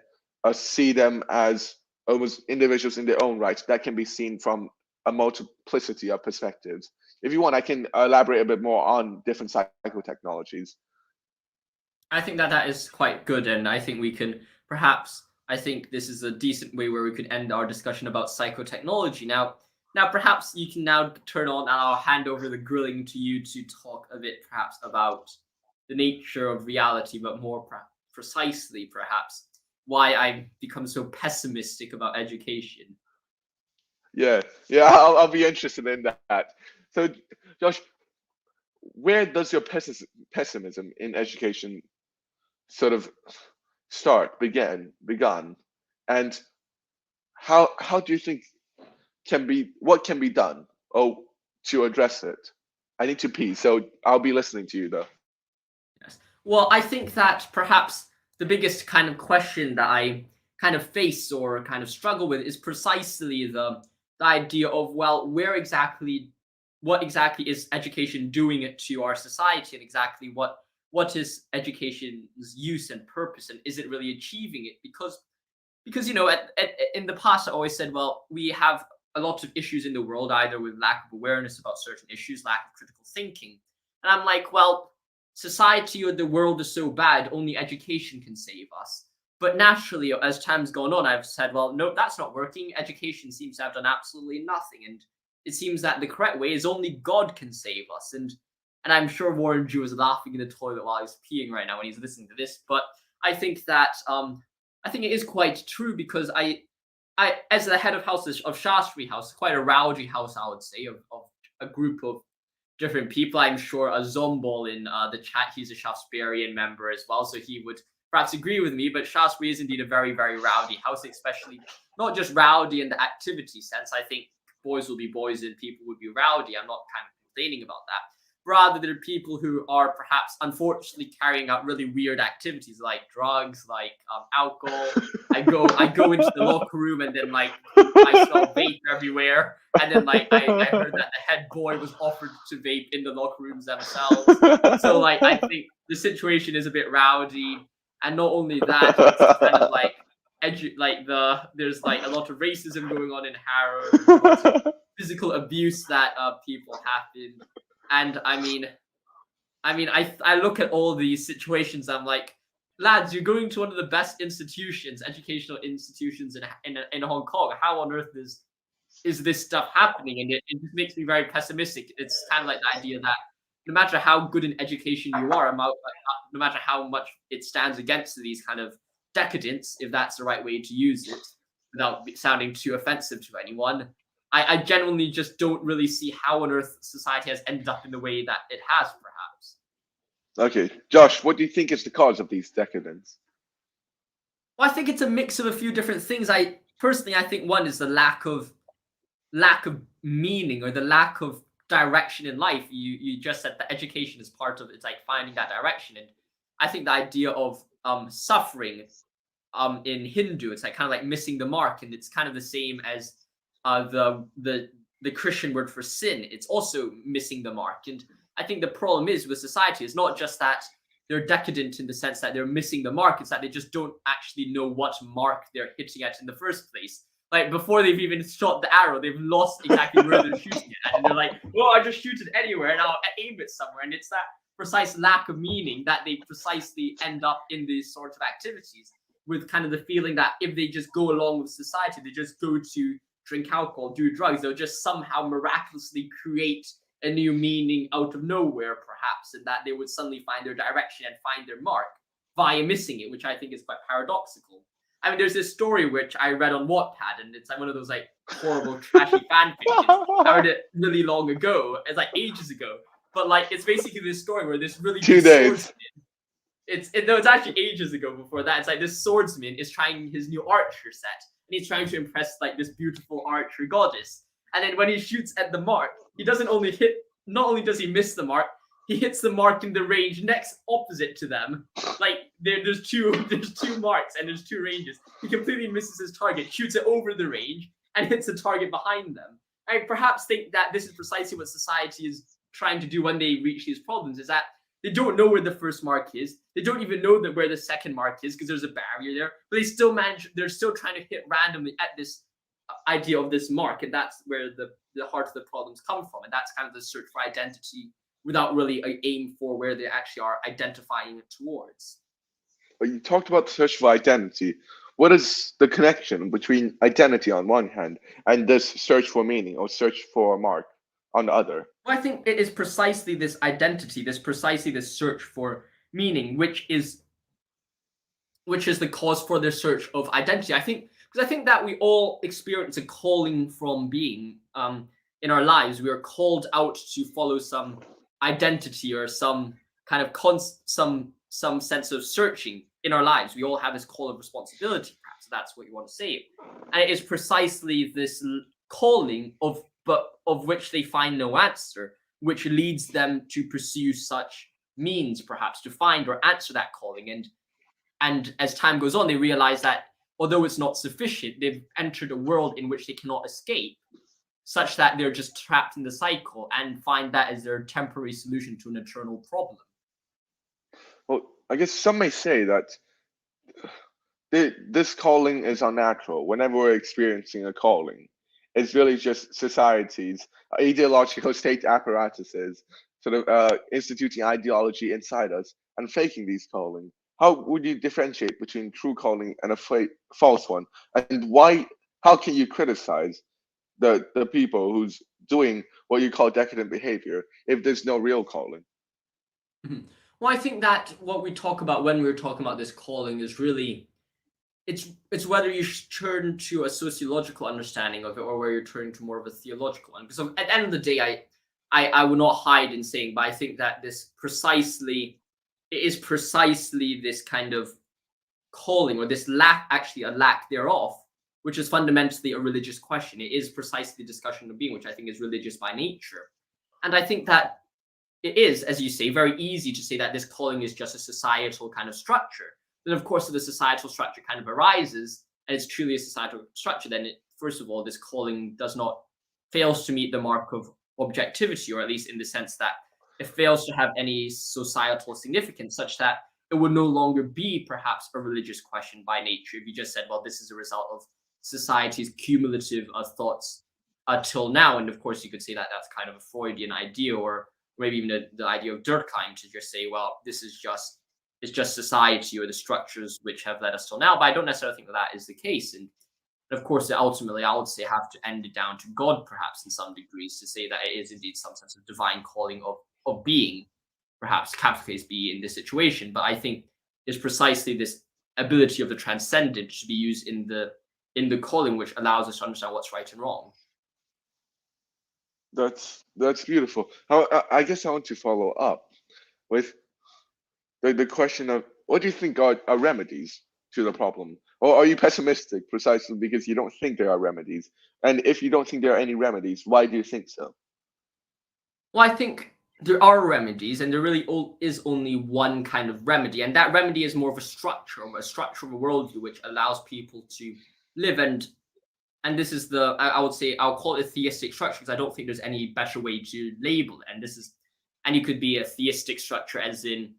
see them as almost individuals in their own right that can be seen from a multiplicity of perspectives. If you want, I can elaborate a bit more on different psychotechnologies. I think that that is quite good, and I think we can perhaps. I think this is a decent way where we could end our discussion about psychotechnology. Now perhaps you can now turn on, and I'll hand over the grilling to you to talk a bit, perhaps, about the nature of reality, but more precisely, perhaps, why I've become so pessimistic about education. Yeah, I'll be interested in that. So, Josh, where does your pessimism in education sort of begun, and how do you think what can be done to address it? I need to pee, so I'll be listening to you though. Yes. Well, I think that perhaps the biggest kind of question that I kind of face or kind of struggle with is precisely the idea of, well, what exactly is education doing it to our society, and exactly what is education's use and purpose, and is it really achieving it? Because in the past I always said, well, we have a lot of issues in the world, either with lack of awareness about certain issues, lack of critical thinking, and I'm like, well, society or the world is so bad, only education can save us. But naturally, as time's gone on, I've said, well, no, that's not working. Education seems to have done absolutely nothing, and it seems that the correct way is only God can save us. And I'm sure Warren Jew is laughing in the toilet while he's peeing right now when he's listening to this. But I think that I think it is quite true, because I as the head of Shastri House, quite a rowdy house, I would say, of a group of different people. I'm sure a Zombol in the chat, he's a Shaftesburyan member as well, so he would perhaps agree with me. But Shaftesbury is indeed a very, very rowdy house, especially not just rowdy in the activity sense. I think boys will be boys and people would be rowdy. I'm not kind of complaining about that. Rather, there are people who are perhaps unfortunately carrying out really weird activities like drugs, like alcohol. I go into the locker room, and then I smell vape everywhere. And then I heard that the head boy was offered to vape in the locker rooms themselves. So I think the situation is a bit rowdy, and not only that, it's kind of there's a lot of racism going on in Harrow. There's lots of physical abuse that people happen. And I look at all these situations. I'm like, lads, you're going to one of the best educational institutions in Hong Kong. How on earth is this stuff happening? And it just makes me very pessimistic. It's kind of like the idea that no matter how good an education you are, no matter how much it stands against these kind of decadence, if that's the right way to use it, without sounding too offensive to anyone, I genuinely just don't really see how on earth society has ended up in the way that it has, perhaps. Okay, Josh, what do you think is the cause of these decadence? Well, I think it's a mix of a few different things. I think one is the lack of meaning, or the lack of direction in life. You just said that education is part of it's like finding that direction. And I think the idea of suffering in Hindu, it's like kind of like missing the mark, and it's kind of the same as the Christian word for sin. It's also missing the mark. And I think the problem is with society is not just that they're decadent in the sense that they're missing the mark, it's that they just don't actually know what mark they're hitting at in the first place. Like before they've even shot the arrow, they've lost exactly where they're shooting it at. And they're like, well, I just shoot it anywhere and I'll aim it somewhere. And it's that precise lack of meaning that they precisely end up in these sorts of activities, with kind of the feeling that if they just go along with society, they just go to drink alcohol, do drugs, they'll just somehow miraculously create a new meaning out of nowhere, perhaps, and that they would suddenly find their direction and find their mark via missing it, which I think is quite paradoxical. I mean, there's this story which I read on Wattpad, and it's like one of those like horrible, trashy fan fictions. I read it really long ago. It's like ages ago, but like it's basically this story where this really 2 days. It's actually ages ago before that. It's like this swordsman is trying his new archer set, and he's trying to impress like this beautiful archer goddess. And then when he shoots at the mark, he doesn't only hit. Not only does he miss the mark, he hits the mark in the range next opposite to them. Like there's two marks and there's two ranges. He completely misses his target, shoots it over the range, and hits the target behind them. I perhaps think that this is precisely what society is trying to do when they reach these problems. Is that they don't know where the first mark is. They don't even know that where the second mark is because there's a barrier there. But they still manage. They're still trying to hit randomly at this idea of this mark, and that's where the heart of the problems come from. And that's kind of the search for identity without really an aim for where they actually are identifying it towards. But you talked about the search for identity. What is the connection between identity on one hand and this search for meaning or search for a mark on the other? Well, I think it is precisely this identity, precisely this search for meaning, which is the cause for the search of identity. I think that we all experience a calling from being in our lives. We are called out to follow some identity or some kind of some sense of searching in our lives. We all have this call of responsibility, perhaps that's what you want to say. And it is precisely this calling of which they find no answer, which leads them to pursue such means, perhaps, to find or answer that calling. And as time goes on, they realize that although it's not sufficient, they've entered a world in which they cannot escape, such that they're just trapped in the cycle and find that as their temporary solution to an eternal problem. Well, I guess some may say that this calling is unnatural. Whenever we're experiencing a calling, it's really just society's ideological state apparatuses sort of instituting ideology inside us and faking these calling. How would you differentiate between true calling and a false one? And how can you criticize the people who's doing what you call decadent behavior if there's no real calling? Well, I think that what we talk about when we're talking about this calling is really it's whether you turn to a sociological understanding of it or where you're turning to more of a theological one. Because at the end of the day, I will not hide in saying, but I think that it is precisely this kind of calling, or this lack thereof, which is fundamentally a religious question. It is precisely the discussion of being, which I think is religious by nature. And I think that it is, as you say, very easy to say that this calling is just a societal kind of structure. Then, of course, if the societal structure kind of arises, and it's truly a societal structure, then first of all, this calling fails to meet the mark of objectivity, or at least in the sense that it fails to have any societal significance, such that it would no longer be perhaps a religious question by nature if you just said, well, this is a result of society's cumulative thoughts till now. And of course, you could say that that's kind of a Freudian idea, or maybe even the idea of Durkheim, to just say, well, it's just society or the structures which have led us till now. But I don't necessarily think that is the case. And of course, ultimately, I would say have to end it down to God, perhaps in some degrees, to say that it is indeed some sense of divine calling of being, perhaps capital case B in this situation. But I think it's precisely this ability of the transcendent to be used in the calling, which allows us to understand what's right and wrong. That's beautiful. I guess I want to follow up with the question of, what do you think are remedies to the problem? Or are you pessimistic precisely because you don't think there are remedies? And if you don't think there are any remedies, why do you think so? Well, I think there are remedies, and there really is only one kind of remedy, and that remedy is more of a structure of a worldview which allows people to live. And this is I would say I'll call it a theistic structure because I don't think there's any better way to label it. And you could be a theistic structure as in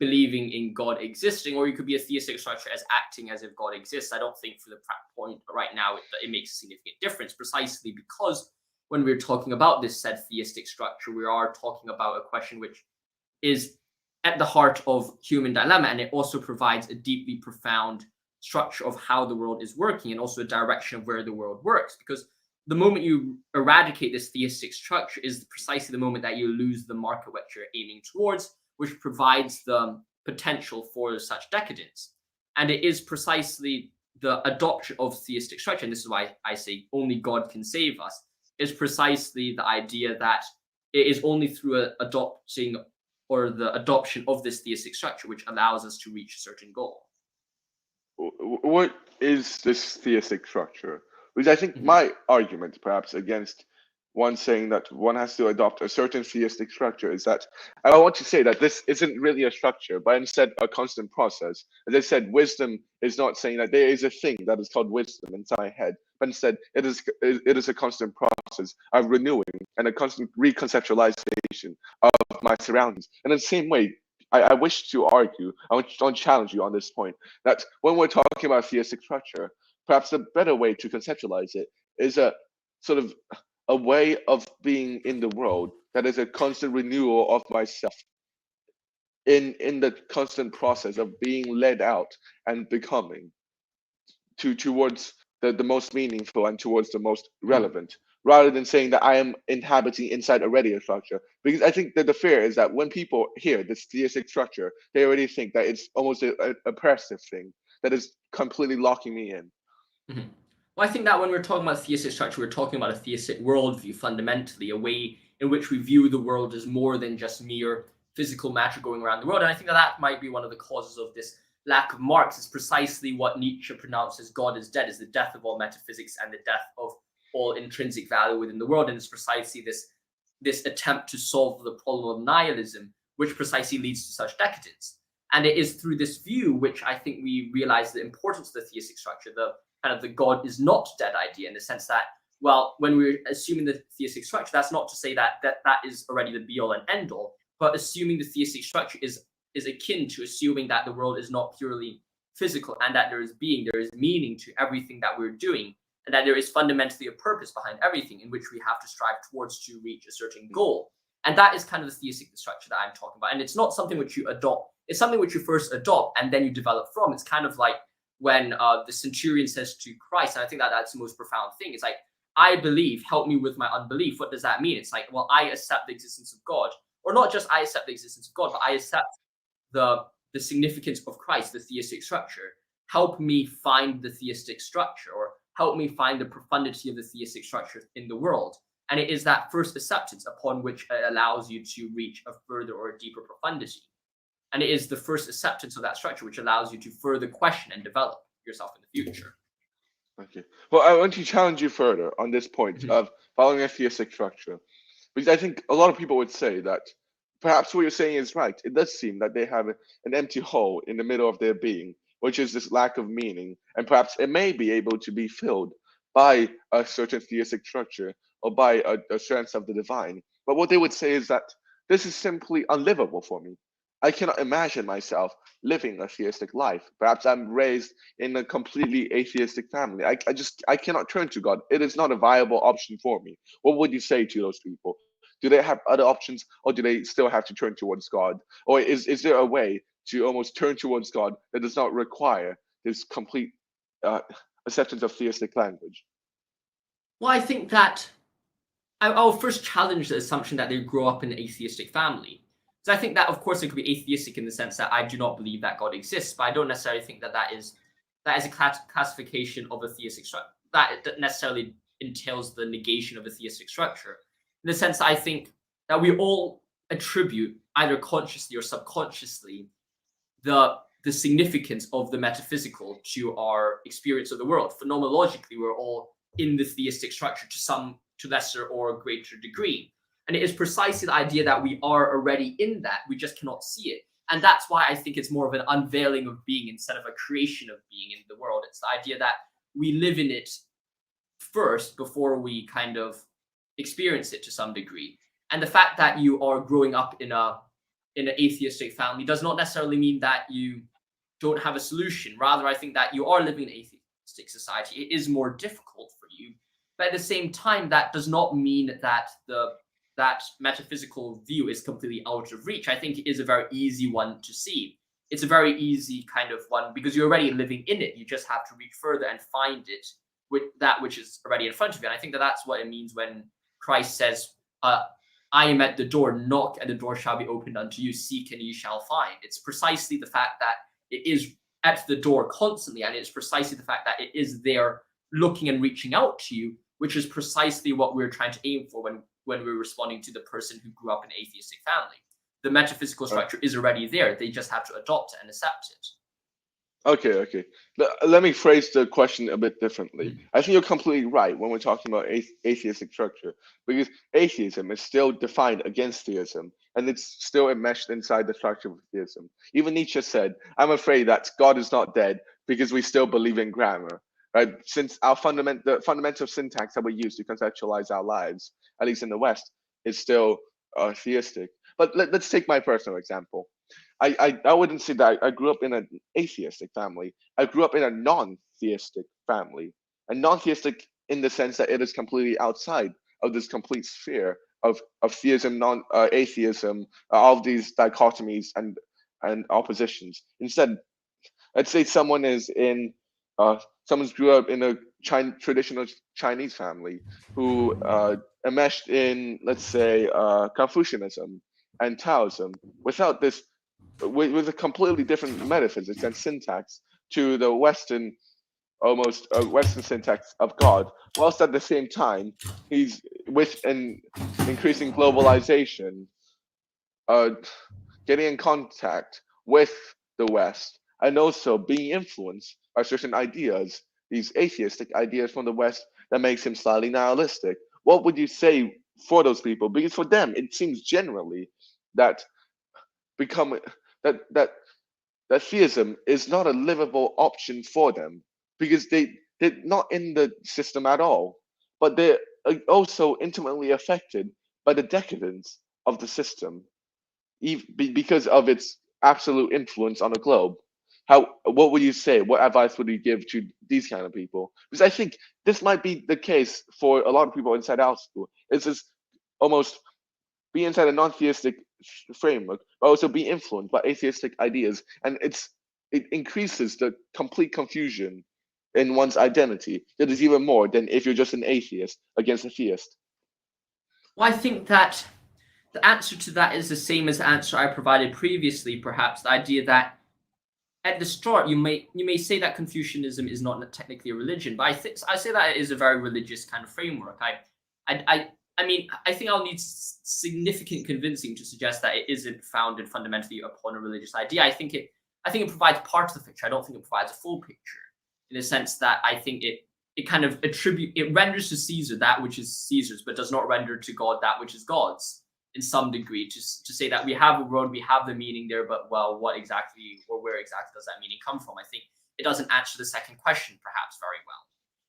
believing in God existing, or you could be a theistic structure as acting as if God exists. I don't think for the point right now it makes a significant difference, precisely because when we're talking about this said theistic structure, we are talking about a question which is at the heart of human dilemma, and it also provides a deeply profound structure of how the world is working and also a direction of where the world works. Because the moment you eradicate this theistic structure is precisely the moment that you lose the marker which you're aiming towards, which provides the potential for such decadence. And it is precisely the adoption of theistic structure, and this is why I say only God can save us, is precisely the idea that it is only through adopting or the adoption of this theistic structure which allows us to reach a certain goal. What is this theistic structure? Because I think my argument, perhaps, against one saying that one has to adopt a certain theistic structure is that I want to say that this isn't really a structure, but instead a constant process. As I said, wisdom is not saying that there is a thing that is called wisdom inside my head, but instead it is a constant process of renewing and a constant reconceptualization of my surroundings. And in the same way, I wish to argue, I want to challenge you on this point, that when we're talking about theistic structure, perhaps a better way to conceptualize it is a sort of a way of being in the world that is a constant renewal of myself in the constant process of being led out and becoming towards the most meaningful and towards the most relevant, rather than saying that I am inhabiting inside already a structure. Because I think that the fear is that when people hear this theistic structure, they already think that it's almost an oppressive thing that is completely locking me in. Well, I think that when we're talking about theistic structure, we're talking about a theistic worldview, fundamentally, a way in which we view the world as more than just mere physical matter going around the world. And I think that might be one of the causes of this lack of Marx. Is precisely what Nietzsche pronounces God is dead, is the death of all metaphysics and the death of all intrinsic value within the world. And it's precisely this attempt to solve the problem of nihilism, which precisely leads to such decadence. And it is through this view which I think we realize the importance of the theistic structure, the kind of the God is not dead idea, in the sense that, well, when we're assuming the theistic structure, that's not to say that is already the be all and end all, but assuming the theistic structure is akin to assuming that the world is not purely physical and that there is meaning to everything that we're doing, and that there is fundamentally a purpose behind everything in which we have to strive towards to reach a certain goal. And that is kind of the theistic structure that I'm talking about. And it's not something which you adopt. It's something which you first adopt and then you develop from. It's kind of like when the centurion says to Christ, and I think that that's the most profound thing. It's like, I believe, help me with my unbelief. What does that mean? It's like, well, I accept the existence of God. Or not just I accept the existence of God, but I accept the significance of Christ, the theistic structure. Help me find the theistic structure, or help me find the profundity of the theistic structure in the world. And it is that first acceptance upon which it allows you to reach a further or a deeper profundity. And it is the first acceptance of that structure which allows you to further question and develop yourself in the future. Okay. Well, I want to challenge you further on this point of following a theistic structure. Because I think a lot of people would say that perhaps what you're saying is right. It does seem that they have an empty hole in the middle of their being, which is this lack of meaning. And perhaps it may be able to be filled by a certain theistic structure or by a sense of the divine. But what they would say is that this is simply unlivable for me. I cannot imagine myself living a theistic life. Perhaps I'm raised in a completely atheistic family. I cannot turn to God. It is not a viable option for me. What would you say to those people? Do they have other options, or do they still have to turn towards God? Or is there a way to almost turn towards God that does not require this complete acceptance of theistic language? Well, I think that I'll first challenge the assumption that they grow up in an atheistic family. So I think that, of course, it could be atheistic in the sense that I do not believe that God exists, but I don't necessarily think that is a classification of a theistic structure. That necessarily entails the negation of a theistic structure. In the sense that I think that we all attribute, either consciously or subconsciously, the significance of the metaphysical to our experience of the world. Phenomenologically, we're all in the theistic structure to lesser or greater degree. And it is precisely the idea that we are already in that, we just cannot see it. And that's why I think it's more of an unveiling of being instead of a creation of being in the world. It's the idea that we live in it first before we kind of experience it to some degree. And the fact that you are growing up in an atheistic family does not necessarily mean that you don't have a solution. Rather, I think that you are living in an atheistic society. It is more difficult for you, but at the same time, that does not mean that that metaphysical view is completely out of reach. I think it is a very easy one to see. It's a very easy kind of one because you're already living in it. You just have to reach further and find it with that which is already in front of you. And I think that that's what it means when Christ says, I am at the door, knock, and the door shall be opened unto you, seek and ye shall find. It's precisely the fact that it is at the door constantly, and it's precisely the fact that it is there looking and reaching out to you, which is precisely what we're trying to aim for when we're responding to the person who grew up in an atheistic family. The metaphysical structure is already there. They just have to adopt it and accept it. Okay. Let me phrase the question a bit differently. I think you're completely right when we're talking about atheistic structure, because atheism is still defined against theism, and it's still enmeshed inside the structure of theism. Even Nietzsche said, I'm afraid that God is not dead because we still believe in grammar, right? Since the fundamental syntax that we use to conceptualize our lives, at least in the West, is still theistic. But let's take my personal example. I wouldn't say that I grew up in an atheistic family. I grew up in a non-theistic family. And non-theistic in the sense that it is completely outside of this complete sphere of theism, atheism, all of these dichotomies and oppositions. Instead, let's say someone's grew up in a traditional Chinese family who enmeshed in, let's say, Confucianism and Taoism without this, with a completely different metaphysics and syntax to the Western, almost Western syntax of God, whilst at the same time he's with an increasing globalization, getting in contact with the West, and also being influenced by certain ideas, these atheistic ideas from the West that makes him slightly nihilistic. What would you say for those people? Because for them, it seems generally that become that theism is not a livable option for them, because they're not in the system at all, but they're also intimately affected by the decadence of the system, because of its absolute influence on the globe. What would you say? What advice would you give to these kind of people? Because I think this might be the case for a lot of people inside our school. It's just almost be inside a non-theistic framework, but also be influenced by atheistic ideas, and it increases the complete confusion in one's identity. That is even more than if you're just an atheist against a theist. Well, I think that the answer to that is the same as the answer I provided previously. Perhaps the idea that at the start you may say that Confucianism is not technically a religion, but I say that it is a very religious kind of framework. I mean, I think I'll need significant convincing to suggest that it isn't founded fundamentally upon a religious idea. I think it provides part of the picture. I don't think it provides a full picture, in the sense that I think it kind of it renders to Caesar that which is Caesar's, but does not render to God that which is God's in some degree. To say that we have a road, we have the meaning there, but well, what exactly or where exactly does that meaning come from? I think it doesn't answer the second question perhaps very well.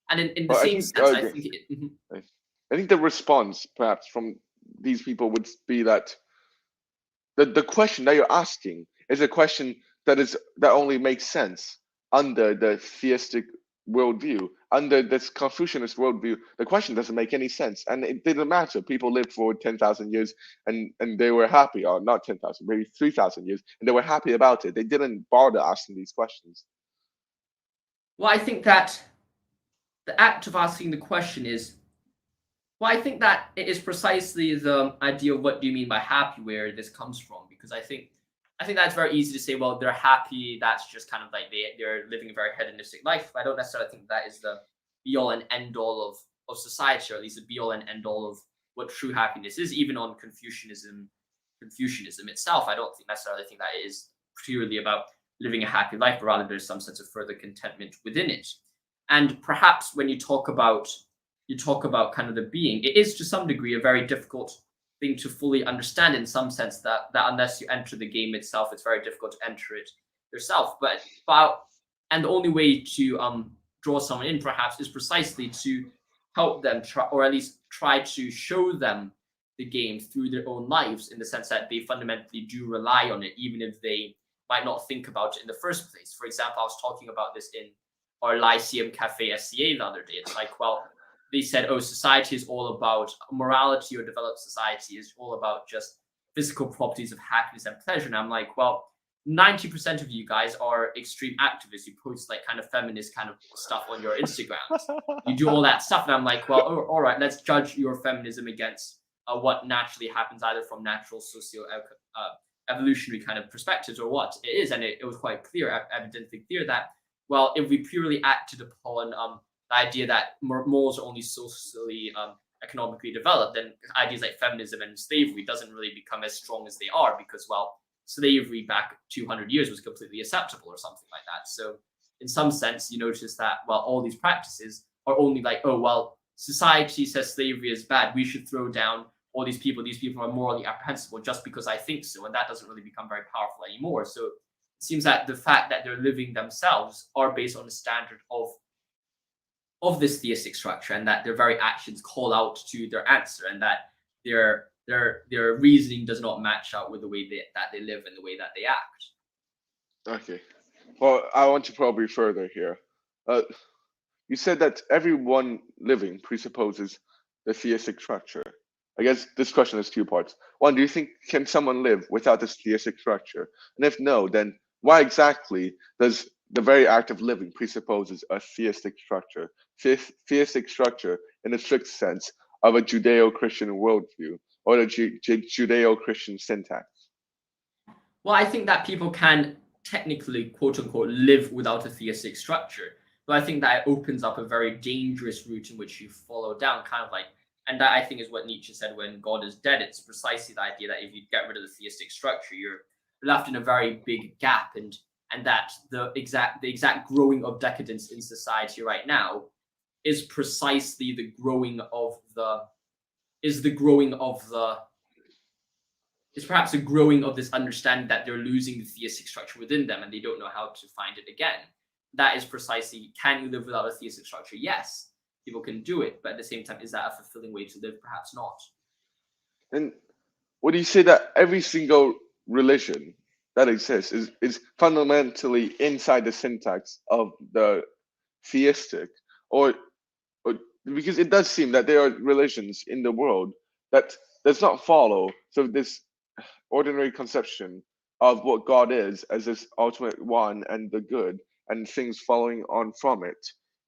And in the same sense, I think it. I think the response, perhaps, from these people would be that the question that you're asking is a question that only makes sense under the theistic worldview, under this Confucianist worldview. The question doesn't make any sense, and it didn't matter. People lived for 10,000 years, and they were happy, or not 10,000, maybe 3,000 years, and they were happy about it. They didn't bother asking these questions. Well, I think that the act of asking the question is. Well, I think that it is precisely the idea of what do you mean by happy where this comes from, because I think that's very easy to say, well, they're happy, that's just kind of like they're living a very hedonistic life. But I don't necessarily think that is the be all and end all of society, or at least the be all and end all of what true happiness is. Even on Confucianism itself, I don't necessarily think that it is purely about living a happy life, but rather there's some sense of further contentment within it. And perhaps when you talk about kind of the being, it is to some degree a very difficult thing to fully understand in some sense, that unless you enter the game itself, it's very difficult to enter it yourself. And the only way to draw someone in perhaps is precisely to help them try, or at least try to show them the game through their own lives, in the sense that they fundamentally do rely on it, even if they might not think about it in the first place. For example, I was talking about this in our Lyceum Cafe SCA the other day. It's like, well, they said, oh, society is all about morality, or developed society is all about just physical properties of happiness and pleasure. And I'm like, well, 90% of you guys are extreme activists. You post like kind of feminist kind of stuff on your Instagrams. You do all that stuff. And I'm like, well, all right, let's judge your feminism against what naturally happens, either from natural socio evolutionary kind of perspectives, or what it is. And it was quite clear, evidently clear, that, well, if we purely acted upon the idea that morals are only socially, economically developed, then ideas like feminism and slavery doesn't really become as strong as they are, because, well, slavery back 200 years was completely acceptable or something like that. So in some sense, you notice that, well, all these practices are only like, oh, well, society says slavery is bad, we should throw down all these people are morally apprehensible just because I think so. And that doesn't really become very powerful anymore. So it seems that the fact that they're living themselves are based on the standard of this theistic structure, and that their very actions call out to their answer, and that their reasoning does not match out with the way that they live and the way that they act. Okay. Well, I want to probe you further here. You said that everyone living presupposes the theistic structure. I guess this question has two parts. One, do you think, can someone live without this theistic structure? And if no, then why exactly does the very act of living presupposes a theistic structure? Theistic structure in the strict sense of a Judeo-Christian worldview, or the Judeo-Christian syntax? Well, I think that people can technically, quote unquote, live without a theistic structure. But I think that it opens up a very dangerous route in which you follow down, kind of like, and that I think is what Nietzsche said when God is dead. It's precisely the idea that if you get rid of the theistic structure, you're left in a very big gap, and that the exact growing of decadence in society right now is precisely the growing of it's perhaps a growing of this understanding that they're losing the theistic structure within them, and they don't know how to find it again. That is precisely, can you live without a theistic structure? Yes, people can do it, but at the same time, is that a fulfilling way to live? Perhaps not. And would you say that every single religion that exists is fundamentally inside the syntax of the theistic, or because it does seem that there are religions in the world that does not follow so this ordinary conception of what God is as this ultimate one and the good, and things following on from it.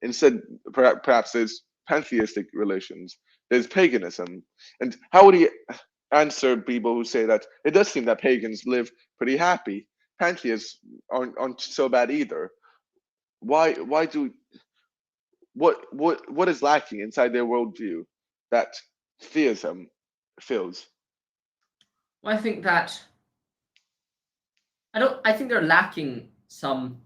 Instead, perhaps there's pantheistic religions, there's paganism. And how would he answer people who say that it does seem that pagans live pretty happy? Pantheists aren't so bad either. Why do what is lacking inside their worldview that theism fills? Well, I think they're lacking some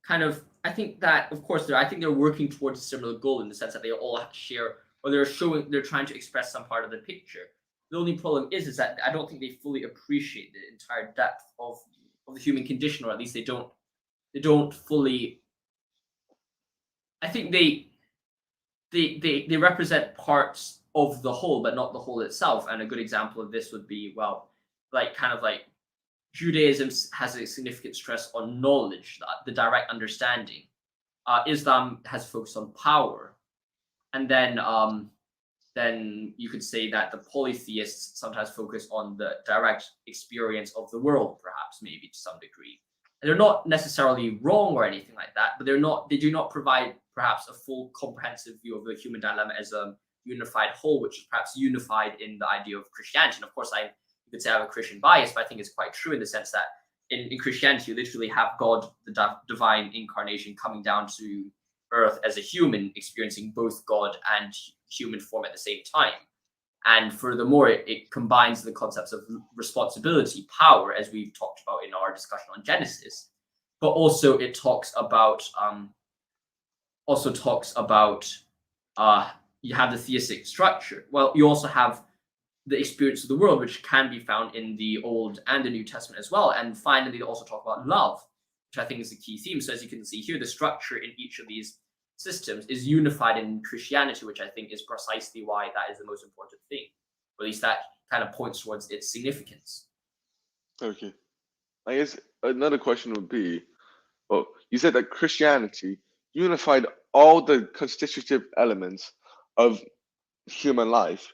kind of, I think that, of course, I think they're working towards a similar goal, in the sense that they all share, or they're trying to express some part of the picture. The only problem is that I don't think they fully appreciate the entire depth of the human condition, or at least they don't fully. I think they represent parts of the whole, but not the whole itself. And a good example of this would be, well, like kind of like Judaism has a significant stress on knowledge, the direct understanding. Islam has focused on power, and then you could say that the polytheists sometimes focus on the direct experience of the world, perhaps, maybe to some degree. And they're not necessarily wrong or anything like that, but they do not provide perhaps a full comprehensive view of the human dilemma as a unified whole, which is perhaps unified in the idea of Christianity. And of course, you could say I have a Christian bias, but I think it's quite true in the sense that in Christianity, you literally have God, the divine incarnation, coming down to earth as a human, experiencing both God and human form at the same time. And furthermore, it combines the concepts of responsibility, power, as we've talked about in our discussion on Genesis, but also it talks about you have the theistic structure. Well, you also have the experience of the world, which can be found in the Old and the New Testament as well. And finally, they also talk about love, which I think is the key theme. So as you can see here, the structure in each of these systems is unified in Christianity, which I think is precisely why that is the most important thing, or at least that kind of points towards its significance. Okay. I guess another question would be, well, you said that Christianity unified all the constitutive elements of human life.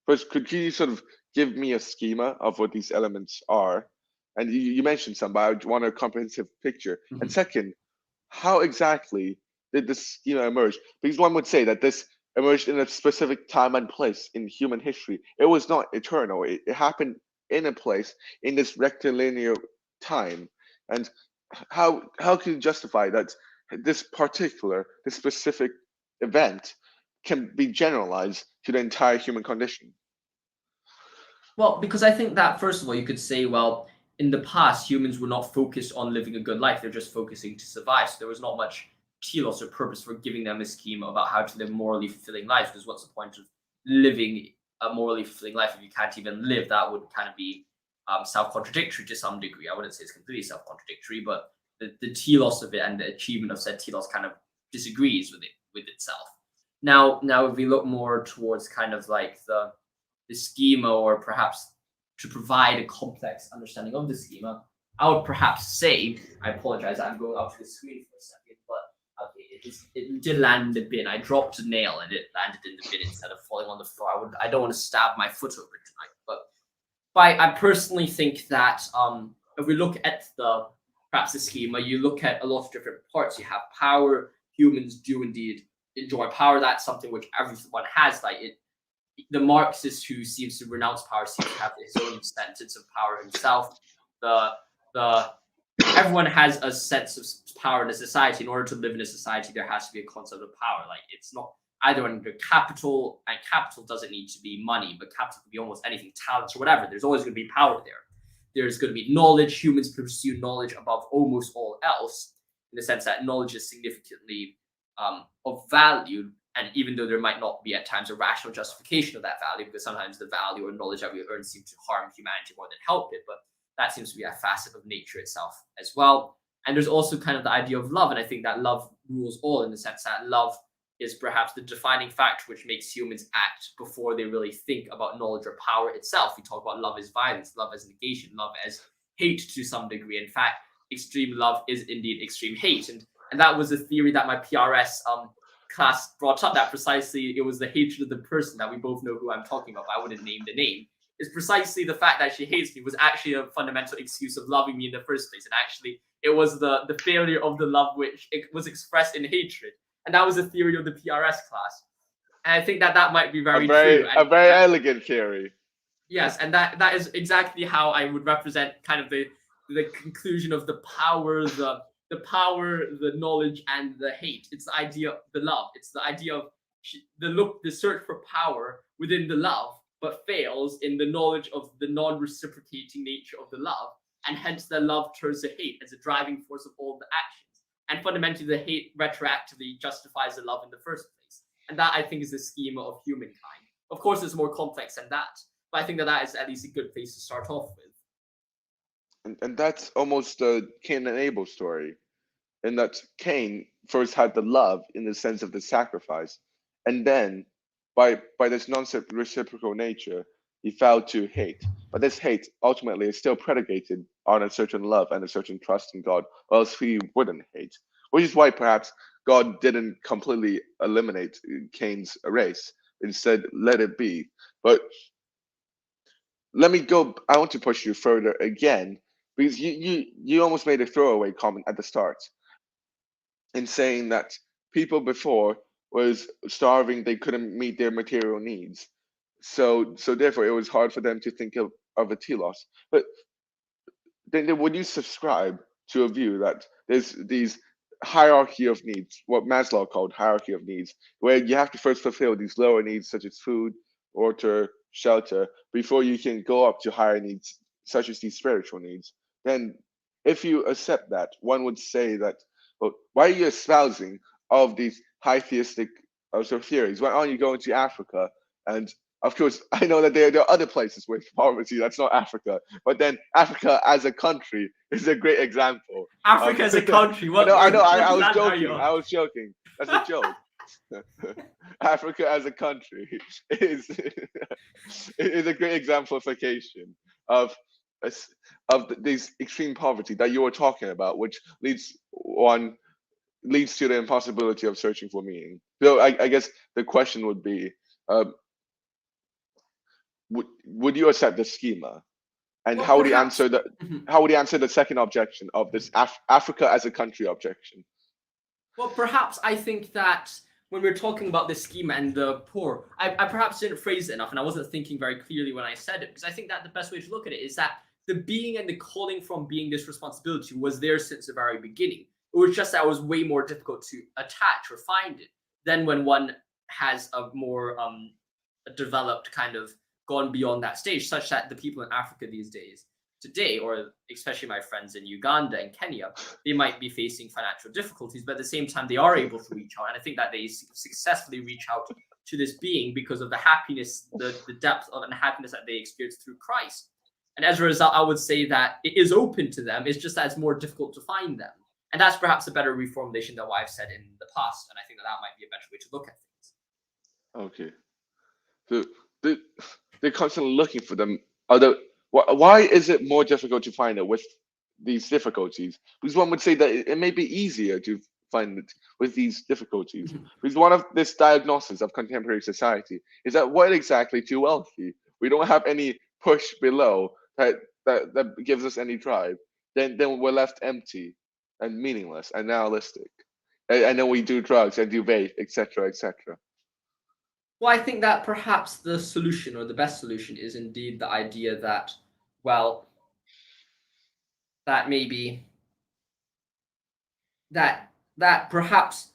First, could you sort of give me a schema of what these elements are? And you mentioned some, but I want a comprehensive picture. And Mhm. second, how exactly did this schema emerge? Because one would say that this emerged in a specific time and place in human history. It was not eternal. It happened in a place in this rectilinear time. And how can you justify that this specific event can be generalized to the entire human condition? Well, because I think that first of all, you could say, well, in the past, humans were not focused on living a good life; they're just focusing to survive. So there was not much telos or purpose for giving them a scheme about how to live morally fulfilling lives. Because what's the point of living a morally fulfilling life if you can't even live? That would kind of be self-contradictory to some degree. I wouldn't say it's completely self-contradictory, but the telos of it and the achievement of said telos kind of disagrees with itself. Now, if we look more towards kind of like the schema, or perhaps to provide a complex understanding of the schema, I would perhaps say, I apologize, I'm going up to the screen for a second, but okay, it did land in the bin. I dropped a nail and it landed in the bin instead of falling on the floor. I don't want to stab my foot over tonight, but I personally think that if we look at perhaps the schema, you look at a lot of different parts. You have power. Humans do indeed enjoy power. That's something which everyone has. Like it, the Marxist who seems to renounce power seems to have his own sense of power himself. The everyone has a sense of power in a society. In order to live in a society, there has to be a concept of power. Like it's not either under capital, and capital doesn't need to be money, but capital can be almost anything, talents or whatever. There's always going to be power there. There's going to be knowledge. Humans pursue knowledge above almost all else, in the sense that knowledge is significantly of value. And even though there might not be at times a rational justification of that value, because sometimes the value or knowledge that we earn seems to harm humanity more than help it, but that seems to be a facet of nature itself as well. And there's also kind of the idea of love, and I think that love rules all, in the sense that love is perhaps the defining factor which makes humans act before they really think about knowledge or power itself. We talk about love as violence, love as negation, love as hate to some degree. In fact, extreme love is indeed extreme hate, and that was a theory that my PRS class brought up, that precisely it was the hatred of the person, that we both know who I'm talking about, but I wouldn't name the name, is precisely the fact that she hates me was actually a fundamental excuse of loving me in the first place. And actually, it was the failure of the love which it was expressed in hatred. And that was a theory of the PRS class. And I think that that might be very true. A And very that, elegant theory. yes, and that is exactly how I would represent kind of the conclusion of the power, the knowledge, and the hate. It's the idea of the love. It's the idea of the search for power within the love, but fails in the knowledge of the non-reciprocating nature of the love, and hence the love turns to hate as a driving force of all the actions. And fundamentally, the hate retroactively justifies the love in the first place. And that, I think, is the schema of humankind. Of course, it's more complex than that, but I think that that is at least a good place to start off with. And that's almost the Cain and Abel story, in that Cain first had the love in the sense of the sacrifice, and then by this non-reciprocal nature, he fell to hate. But this hate ultimately is still predicated on a certain love and a certain trust in God, or else he wouldn't hate. Which is why perhaps God didn't completely eliminate Cain's race. Instead, let it be. But let me go. I want to push you further again, because you almost made a throwaway comment at the start in saying that people before was starving, they couldn't meet their material needs, so therefore it was hard for them to think of a telos. But then would you subscribe to a view that there's these hierarchy of needs, what Maslow called hierarchy of needs, where you have to first fulfill these lower needs such as food, water, shelter, before you can go up to higher needs such as these spiritual needs? Then if you accept that, one would say that, well, why are you espousing all of these high theistic sort of theories? Why aren't you going to Africa and Of course, I know that there are other places with poverty that's not Africa, but then Africa as a country is a great example of. Africa as a country. I know. What I was planet are you joking. on? I was joking. That's a joke. Africa as a country is is a great exemplification of these extreme poverty that you were talking about, which leads to the impossibility of searching for meaning. So I guess the question would be, um, would you accept the schema, and Well, how would you perhaps. answer the Mhm. how would you answer the second objection of this Africa as a country objection? Well, perhaps I think that when we're talking about the schema and the poor, I perhaps didn't phrase it enough, and I wasn't thinking very clearly when I said it, because I think that the best way to look at it is that the being and the calling from being this responsibility was there since the very beginning. It was just that it was way more difficult to attach or find it than when one has a more developed kind of gone beyond that stage, such that the people in Africa these days today, or especially my friends in Uganda and Kenya, they might be facing financial difficulties, but at the same time, they are able to reach out. And I think that they successfully reach out to this being because of the happiness, the depth of and happiness that they experience through Christ. And as a result, I would say that it is open to them. It's just that it's more difficult to find them. And that's perhaps a better reformulation than what I've said in the past. And I think that that might be a better way to look at things. Okay, so they, they're constantly looking for them. Although, why is it more difficult to find it with these difficulties? Because one would say that it may be easier to find it with these difficulties. Because one of this diagnosis of contemporary society is that we're exactly too wealthy. We don't have any push below that gives us any drive. Then we're left empty and meaningless and nihilistic. And then we do drugs and do vape, etc., etc. Well, I think that perhaps the solution or the best solution is indeed the idea that, well, that maybe that perhaps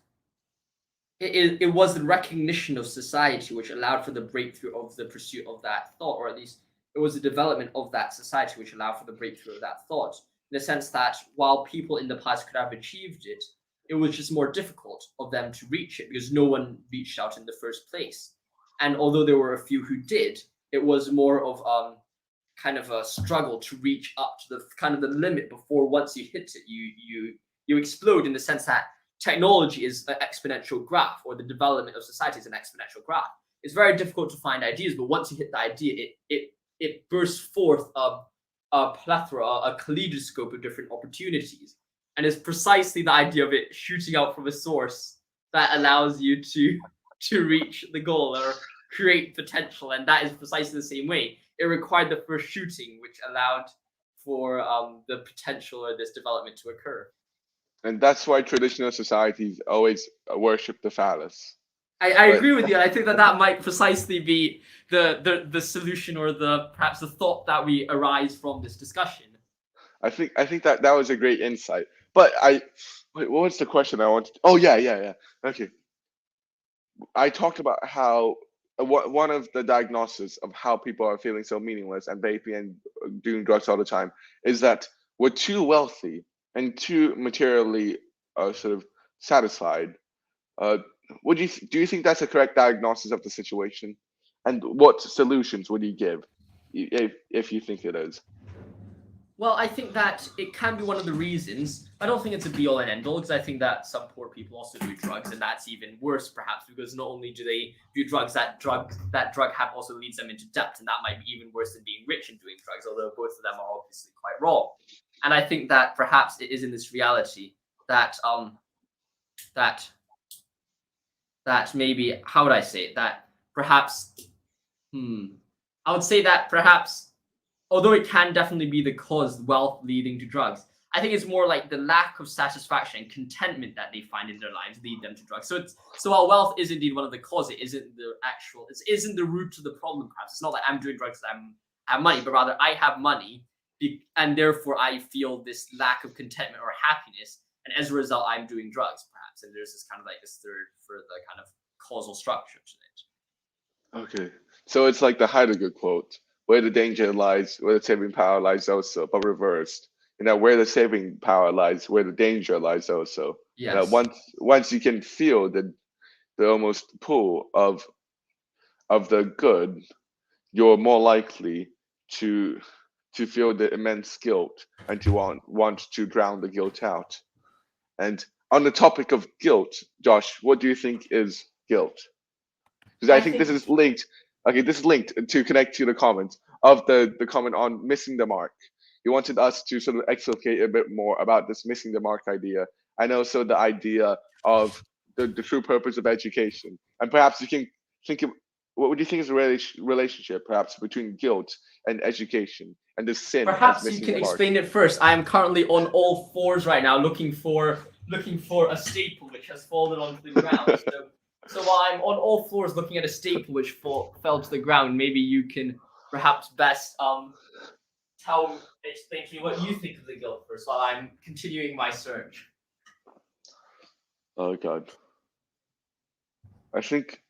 it was the recognition of society which allowed for the breakthrough of the pursuit of that thought, or at least it was the development of that society which allowed for the breakthrough of that thought. In the sense that while people in the past could have achieved it, it was just more difficult of them to reach it because no one reached out in the first place. And although there were a few who did, it was more of kind of a struggle to reach up to the kind of the limit before once you hit it, you explode, in the sense that technology is an exponential graph, or the development of society is an exponential graph. It's very difficult to find ideas, but once you hit the idea, it bursts forth a plethora, a kaleidoscope of different opportunities. And it's precisely the idea of it shooting out from a source that allows you to reach the goal or create potential. And that is precisely the same way. It required the first shooting, which allowed for the potential or this development to occur. And that's why traditional societies always worship the phallus. I But agree with you. And I think that that might precisely be the solution, or the perhaps the thought that we arise from this discussion. I think that was a great insight. But wait, what was the question I wanted? Oh yeah. Okay, I talked about how one of the diagnoses of how people are feeling so meaningless and vaping and doing drugs all the time is that we're too wealthy and too materially sort of satisfied. Uh, do you think that's a correct diagnosis of the situation? And what solutions would you give if you think it is? Well, I think that it can be one of the reasons. I don't think it's a be all and end all, because I think that some poor people also do drugs, and that's even worse, perhaps, because not only do they do drugs, that drug habit also leads them into debt, and that might be even worse than being rich and doing drugs. Although both of them are obviously quite wrong. And I think that perhaps it is in this reality that that that maybe, how would I say it? That perhaps I would say that perhaps, although it can definitely be the cause, wealth leading to drugs, I think it's more like the lack of satisfaction and contentment that they find in their lives lead them to drugs. So while wealth is indeed one of the causes, it isn't the root to the problem. Perhaps it's not like I'm doing drugs because I have money, but rather I have money, and therefore I feel this lack of contentment or happiness, and as a result I'm doing drugs, perhaps. And there's this kind of like this third for the kind of causal structure to it. Okay, so it's like the Heidegger quote, where the danger lies, where the saving power lies also, but reversed. Where the saving power lies, where the danger lies also. Yes. Once you can feel the almost pull of of the good, you're more likely to feel the immense guilt and to want to drown the guilt out. And on the topic of guilt, Josh, what do you think is guilt? Because I I think this think is linked. Okay, this is linked to connect to the comment of the comment on missing the mark. He wanted us to sort of explicate a bit more about this missing the mark idea, and also the idea of the true purpose of education. And perhaps you can think of what would you think is a relationship, perhaps between guilt and education, and the sin of perhaps you missing can the mark. explain it first. I am currently on all fours right now, looking for a staple which has fallen onto the ground. So while I'm on all floors looking at a staple which fell to the ground, maybe you can perhaps best explain to me what you think of the guilt first while I'm continuing my search. Oh God, I think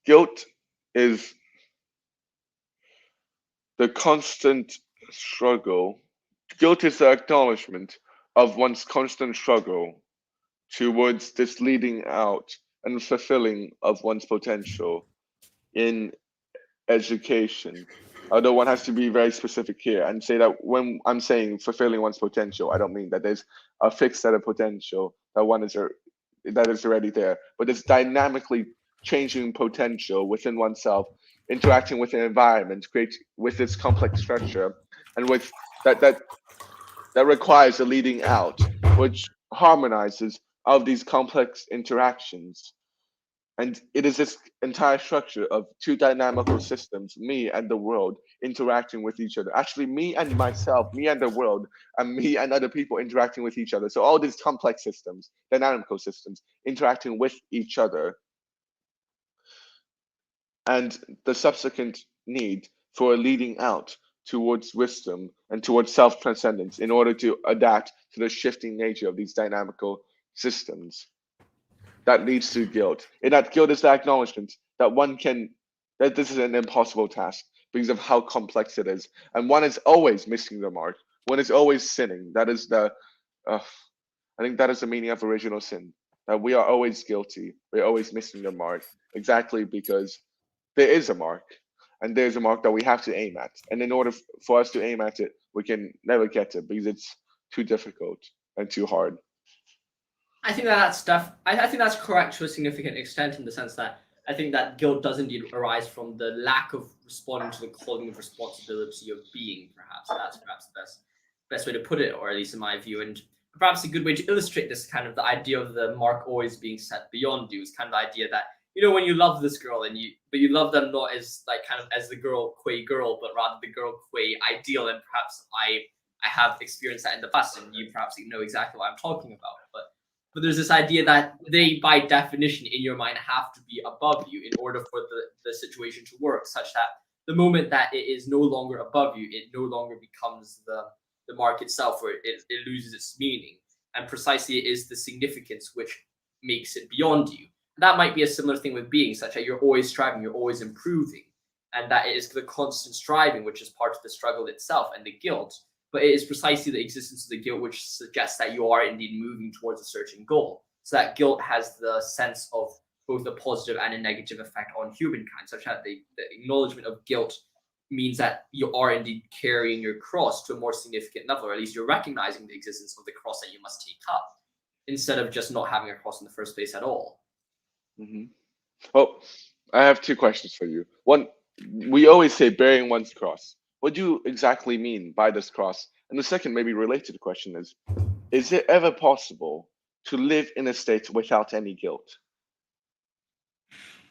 guilt is the constant struggle. Guilt is the acknowledgement of one's constant struggle towards this leading out and fulfilling of one's potential in education. Although one has to be very specific here and say that when I'm saying fulfilling one's potential, I don't mean that there's a fixed set of potential that is already there, but it's dynamically changing potential within oneself, interacting with the environment, create with its complex structure, and with that requires a leading out, which harmonizes all of these complex interactions. And it is this entire structure of two dynamical systems, me and the world, interacting with each other. Actually, me and myself, me and the world, and me and other people interacting with each other. So all these complex systems, dynamical systems, interacting with each other, and the subsequent need for a leading out towards wisdom and towards self transcendence in order to adapt to the shifting nature of these dynamical systems. That leads to guilt. And that guilt is the acknowledgement that that this is an impossible task because of how complex it is. And one is always missing the mark. One is always sinning. I think that is the meaning of original sin. That we are always guilty. We're always missing the mark. Exactly because there is a mark, and there's a mark that we have to aim at. And in order for us to aim at it, we can never get it because it's too difficult and too hard. I think I think that's correct to a significant extent in the sense that I think that guilt does indeed arise from the lack of responding to the calling of responsibility of being. Perhaps that's perhaps the best way to put it, or at least in my view. And perhaps a good way to illustrate this kind of the idea of the mark always being set beyond you is kind of the idea that when you love this girl but you love them not as like kind of as the girl quay girl, but rather the girl quay ideal. And perhaps I have experienced that in the past, and you perhaps know exactly what I'm talking about. But there's this idea that they, by definition, in your mind, have to be above you in order for the situation to work, such that the moment that it is no longer above you, it no longer becomes the mark itself, where it loses its meaning. And precisely it is the significance which makes it beyond you. That might be a similar thing with being, such that you're always striving, you're always improving, and that it is the constant striving which is part of the struggle itself and the guilt. But it is precisely the existence of the guilt which suggests that you are indeed moving towards a certain goal. So that guilt has the sense of both a positive and a negative effect on humankind, such that the acknowledgement of guilt means that you are indeed carrying your cross to a more significant level, or at least you're recognizing the existence of the cross that you must take up, instead of just not having a cross in the first place at all. Mm-hmm. Well, I have two questions for you. One, we always say bearing one's cross. What do you exactly mean by this cross? And the second, maybe related question is it ever possible to live in a state without any guilt?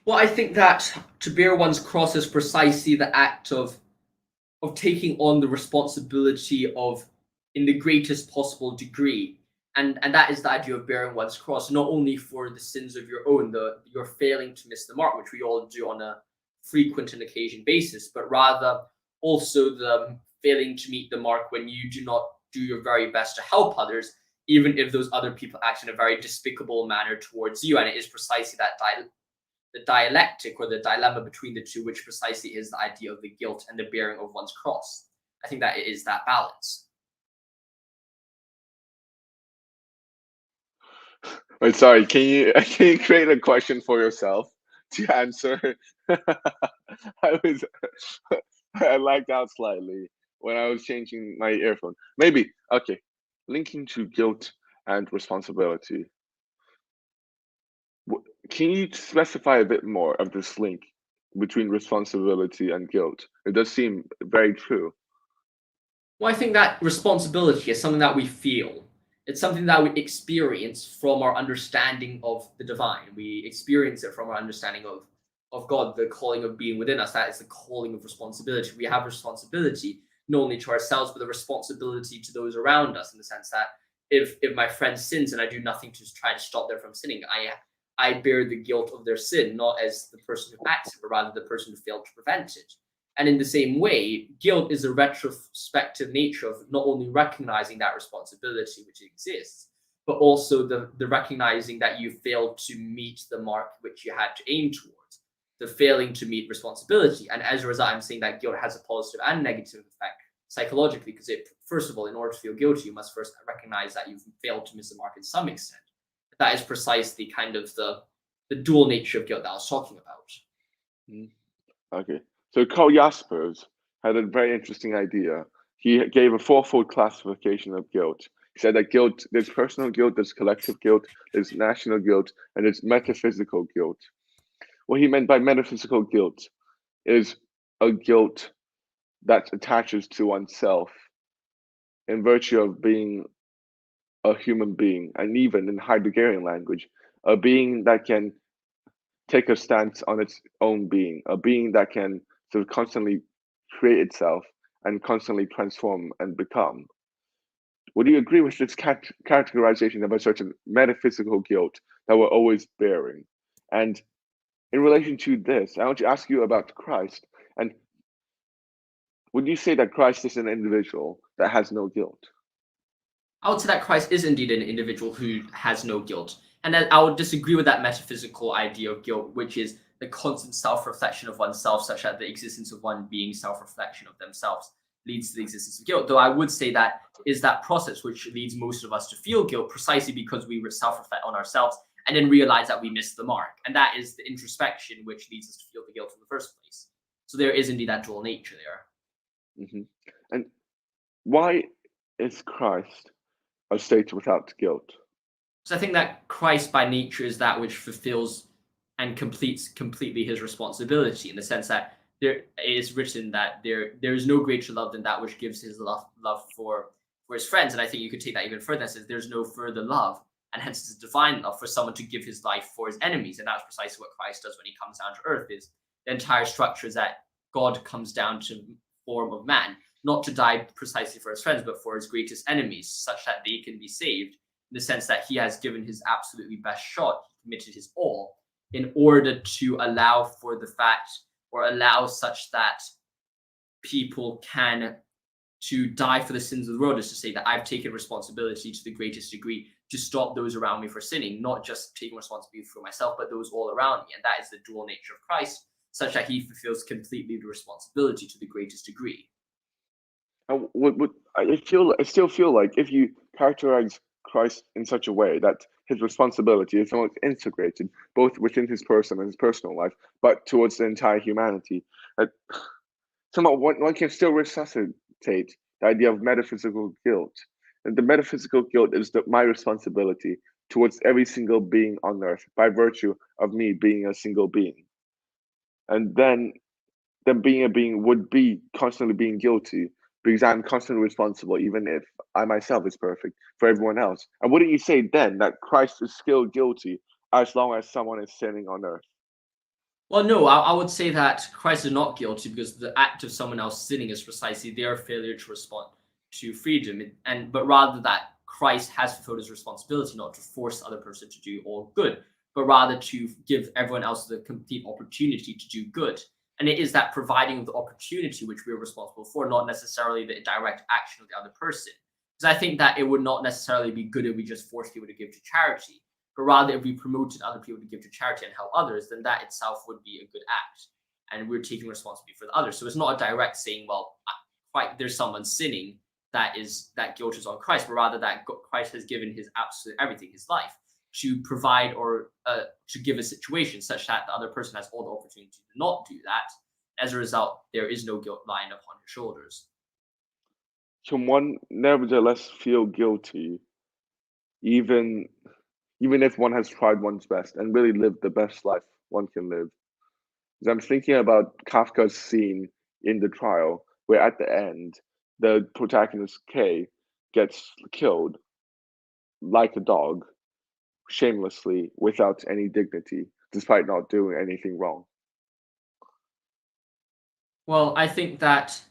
Well, I think that to bear one's cross is precisely the act of taking on the responsibility of in the greatest possible degree. And that is the idea of bearing one's cross, not only for the sins of your own, you're failing to miss the mark, which we all do on a frequent and occasion basis, but rather also the failing to meet the mark when you do not do your very best to help others, even if those other people act in a very despicable manner towards you. And it is precisely that the dialectic or the dilemma between the two, which precisely is the idea of the guilt and the bearing of one's cross. I think that it is that balance. Wait, sorry, can you create a question for yourself? to answer. I was I lagged out slightly when I was changing my earphone. Maybe okay. Linking to guilt and responsibility. Can you specify a bit more of this link between responsibility and guilt? It does seem very true. Well, I think that responsibility is something that we feel. It's something that we experience from our understanding of the divine. We experience it from our understanding of God, the calling of being within us. That is the calling of responsibility. We have responsibility not only to ourselves, but the responsibility to those around us, in the sense that if my friend sins and I do nothing to try to stop them from sinning, I bear the guilt of their sin, not as the person who acts it, but rather the person who failed to prevent it. And in the same way, guilt is a retrospective nature of not only recognizing that responsibility which exists, but also the recognizing that you failed to meet the mark which you had to aim towards, the failing to meet responsibility. And as a result, I'm saying that guilt has a positive and negative effect psychologically, because first of all, in order to feel guilty, you must first recognize that you've failed to miss the mark in some extent. That is precisely kind of the dual nature of guilt that I was talking about. Mm. Okay. So Karl Jaspers had a very interesting idea. He gave a fourfold classification of guilt. He said that guilt, there's personal guilt, there's collective guilt, there's national guilt, and there's metaphysical guilt. What he meant by metaphysical guilt is a guilt that attaches to oneself in virtue of being a human being, and even in Heideggerian language, a being that can take a stance on its own being, a being that can sort of constantly create itself and constantly transform and become. Would you agree with this categorization of a certain metaphysical guilt that we're always bearing? And in relation to this, I want to ask you about Christ. And would you say that Christ is an individual that has no guilt? I would say that Christ is indeed an individual who has no guilt. And that I would disagree with that metaphysical idea of guilt, which is the constant self-reflection of oneself, such that the existence of one being self-reflection of themselves leads to the existence of guilt. Though I would say that is that process which leads most of us to feel guilt, precisely because we self-reflect on ourselves and then realize that we missed the mark. And that is the introspection which leads us to feel the guilt in the first place. So there is indeed that dual nature there. Hmm. And why is Christ a state without guilt? So I think that Christ by nature is that which fulfills and completes completely his responsibility, in the sense that there is written that there is no greater love than that which gives his love for his friends. And I think you could take that even further and says there's no further love, and hence it's a divine love for someone to give his life for his enemies. And that's precisely what Christ does when he comes down to earth. Is the entire structure is that God comes down to form of man, not to die precisely for his friends, but for his greatest enemies, such that they can be saved, in the sense that he has given his absolutely best shot, he committed his all, in order to allow for the fact, or allow such that people can to die for the sins of the world, is to say that I've taken responsibility to the greatest degree to stop those around me from sinning, not just taking responsibility for myself, but those all around me. And that is the dual nature of Christ, such that he fulfills completely the responsibility to the greatest degree. I still feel like if you characterize Christ in such a way that his responsibility is almost integrated both within his person and his personal life, but towards the entire humanity, that somehow one can still resuscitate the idea of metaphysical guilt. And the metaphysical guilt is my responsibility towards every single being on earth by virtue of me being a single being. And then being a being would be constantly being guilty because I'm constantly responsible, even if I myself is perfect, for everyone else. And wouldn't you say then that Christ is still guilty as long as someone is sinning on earth? Well, no, I would say that Christ is not guilty, because the act of someone else sinning is precisely their failure to respond to freedom, but rather that Christ has fulfilled his responsibility not to force the other person to do all good, but rather to give everyone else the complete opportunity to do good. And it is that providing of the opportunity which we are responsible for, not necessarily the direct action of the other person. Because I think that it would not necessarily be good if we just forced people to give to charity, but rather if we promoted other people to give to charity and help others, then that itself would be a good act. And we're taking responsibility for the others. So it's not a direct saying, well, there's someone sinning, that guilt is on Christ, but rather that Christ has given his absolute everything, his life. to provide or to give a situation such that the other person has all the opportunity to not do that. As a result, there is no guilt lying upon your shoulders. Can one nevertheless feel guilty, even even if one has tried one's best and really lived the best life one can live? Because I'm thinking about Kafka's scene in the trial, where at the end, the protagonist K gets killed like a dog, shamelessly, without any dignity, despite not doing anything wrong. Well, I think that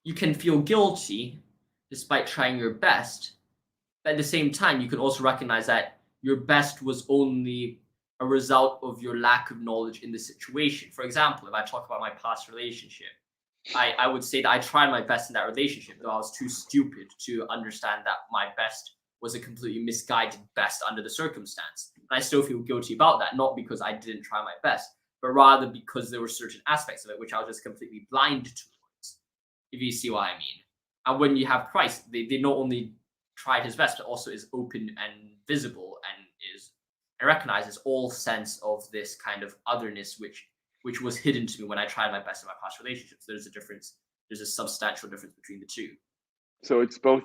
you can feel guilty despite trying your best. But at the same time, you can also recognize that your best was only a result of your lack of knowledge in the situation. For example, if I talk about my past relationship, I would say that I tried my best in that relationship, though I was too stupid to understand that my best was a completely misguided best under the circumstance. And I still feel guilty about that, not because I didn't try my best, but rather because there were certain aspects of it which I was just completely blind towards, if you see what I mean. And when you have Christ, they not only tried his best, but also is open and visible and is and recognizes all sense of this kind of otherness which was hidden to me when I tried my best in my past relationships. There's a difference. There's a substantial difference between the two. So it's both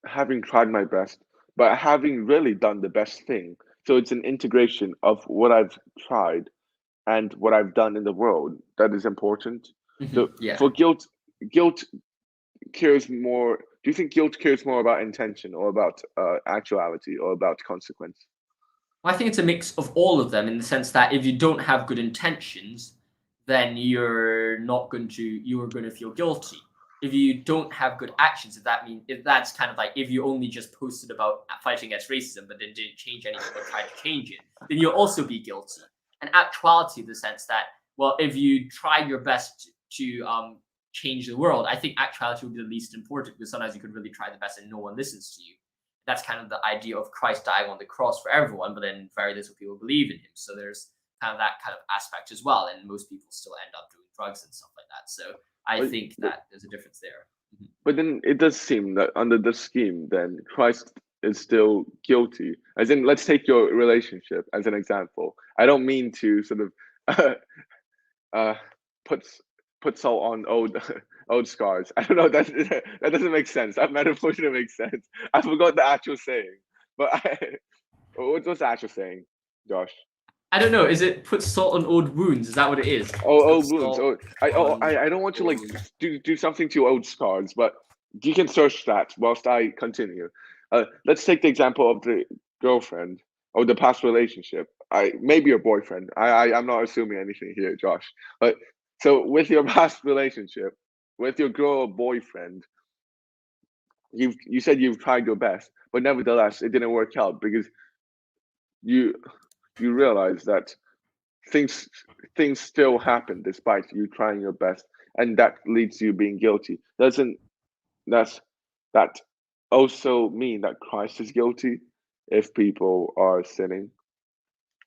having tried my best, but having really done the best thing. So it's an integration of what I've tried and what I've done in the world that is important. So Yeah. for guilt cares more. Do you think guilt cares more about intention or about actuality or about consequence? Well, I think it's a mix of all of them in the sense that if you don't have good intentions, then you're going to feel guilty. If you don't have good actions, if that's kind of like if you only just posted about fighting against racism but then didn't change anything or tried to change it, then you'll also be guilty. And actuality, in the sense that, well, if you try your best to change the world, I think actuality would be the least important, because sometimes you could really try the best and no one listens to you. That's kind of the idea of Christ dying on the cross for everyone, but then very little people believe in him. So there's kind of that kind of aspect as well. And most people still end up doing drugs and stuff like that. So I think that there's a difference there. But then it does seem that under this scheme, then Christ is still guilty. As in, let's take your relationship as an example. I don't mean to sort of put salt on old scars. I don't know. That doesn't make sense. That metaphor doesn't make sense. I forgot the actual saying. But what's the actual saying, Josh? I don't know. Is it put salt on old wounds? Is that what it is? Old wounds. I don't want to like do something to old scars, but you can search that whilst I continue. Let's take the example of the girlfriend or the past relationship. Maybe your boyfriend. I'm not assuming anything here, Josh. But so with your past relationship, with your girl or boyfriend, you said you've tried your best, but nevertheless it didn't work out because you realize that things still happen despite you trying your best, and that leads to you being guilty. Doesn't that also mean that Christ is guilty if people are sinning?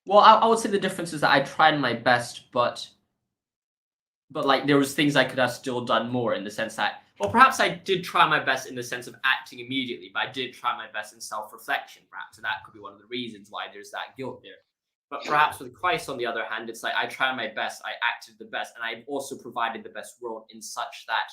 Well, I would say the difference is that I tried my best, but like there was things I could have still done more, in the sense that, well, perhaps I did try my best in the sense of acting immediately, but I did try my best in self-reflection, perhaps, and that could be one of the reasons why there's that guilt there. But perhaps with Christ, on the other hand, it's like I tried my best, I acted the best, and I also provided the best world in such that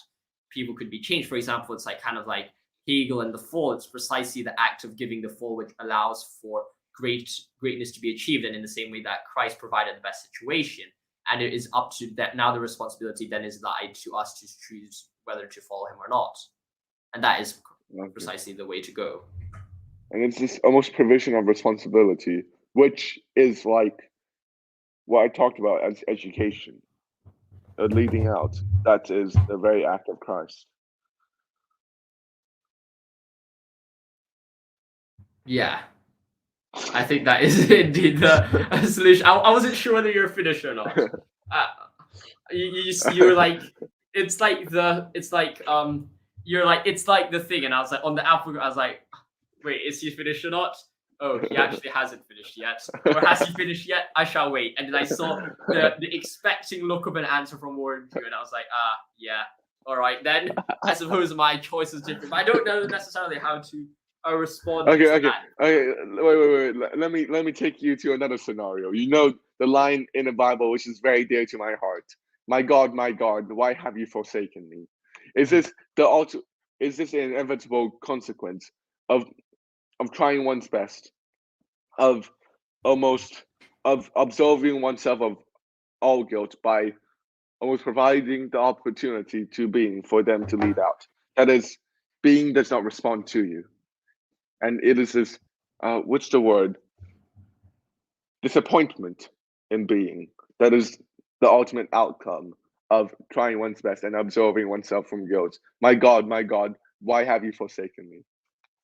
people could be changed. For example, it's like kind of like Hegel and the fall. It's precisely the act of giving the fall which allows for greatness to be achieved, and in the same way that Christ provided the best situation. And it is up to that now. The responsibility then is lied to us to choose whether to follow him or not, and that is precisely the way to go. And it's this almost provision of responsibility, which is like what I talked about as education, leading out. That is the very act of Christ. Yeah, I think that is indeed the solution. I wasn't sure whether you're finished or not. You were like, it's like you're like, it's like the thing, and I was like, on the Apple, I was like, wait, is he finished or not? Oh, he actually hasn't finished yet. Or has he finished yet? I shall wait. And then I saw the expecting look of an answer from Warren Q, and I was like, yeah, all right then. I suppose my choice is different, but I don't know necessarily how to responding Okay, to okay, that. okay. Wait. Let me take you to another scenario. You know the line in the Bible, which is very dear to my heart. My God, why have you forsaken me? Is this the ulti- Is this an inevitable consequence of trying one's best, of almost of absolving oneself of all guilt by almost providing the opportunity to being for them to lead out? That is, being does not respond to you, and it is this what's the word, disappointment in being, that is the ultimate outcome of trying one's best and absolving oneself from guilt. My God, why have you forsaken me?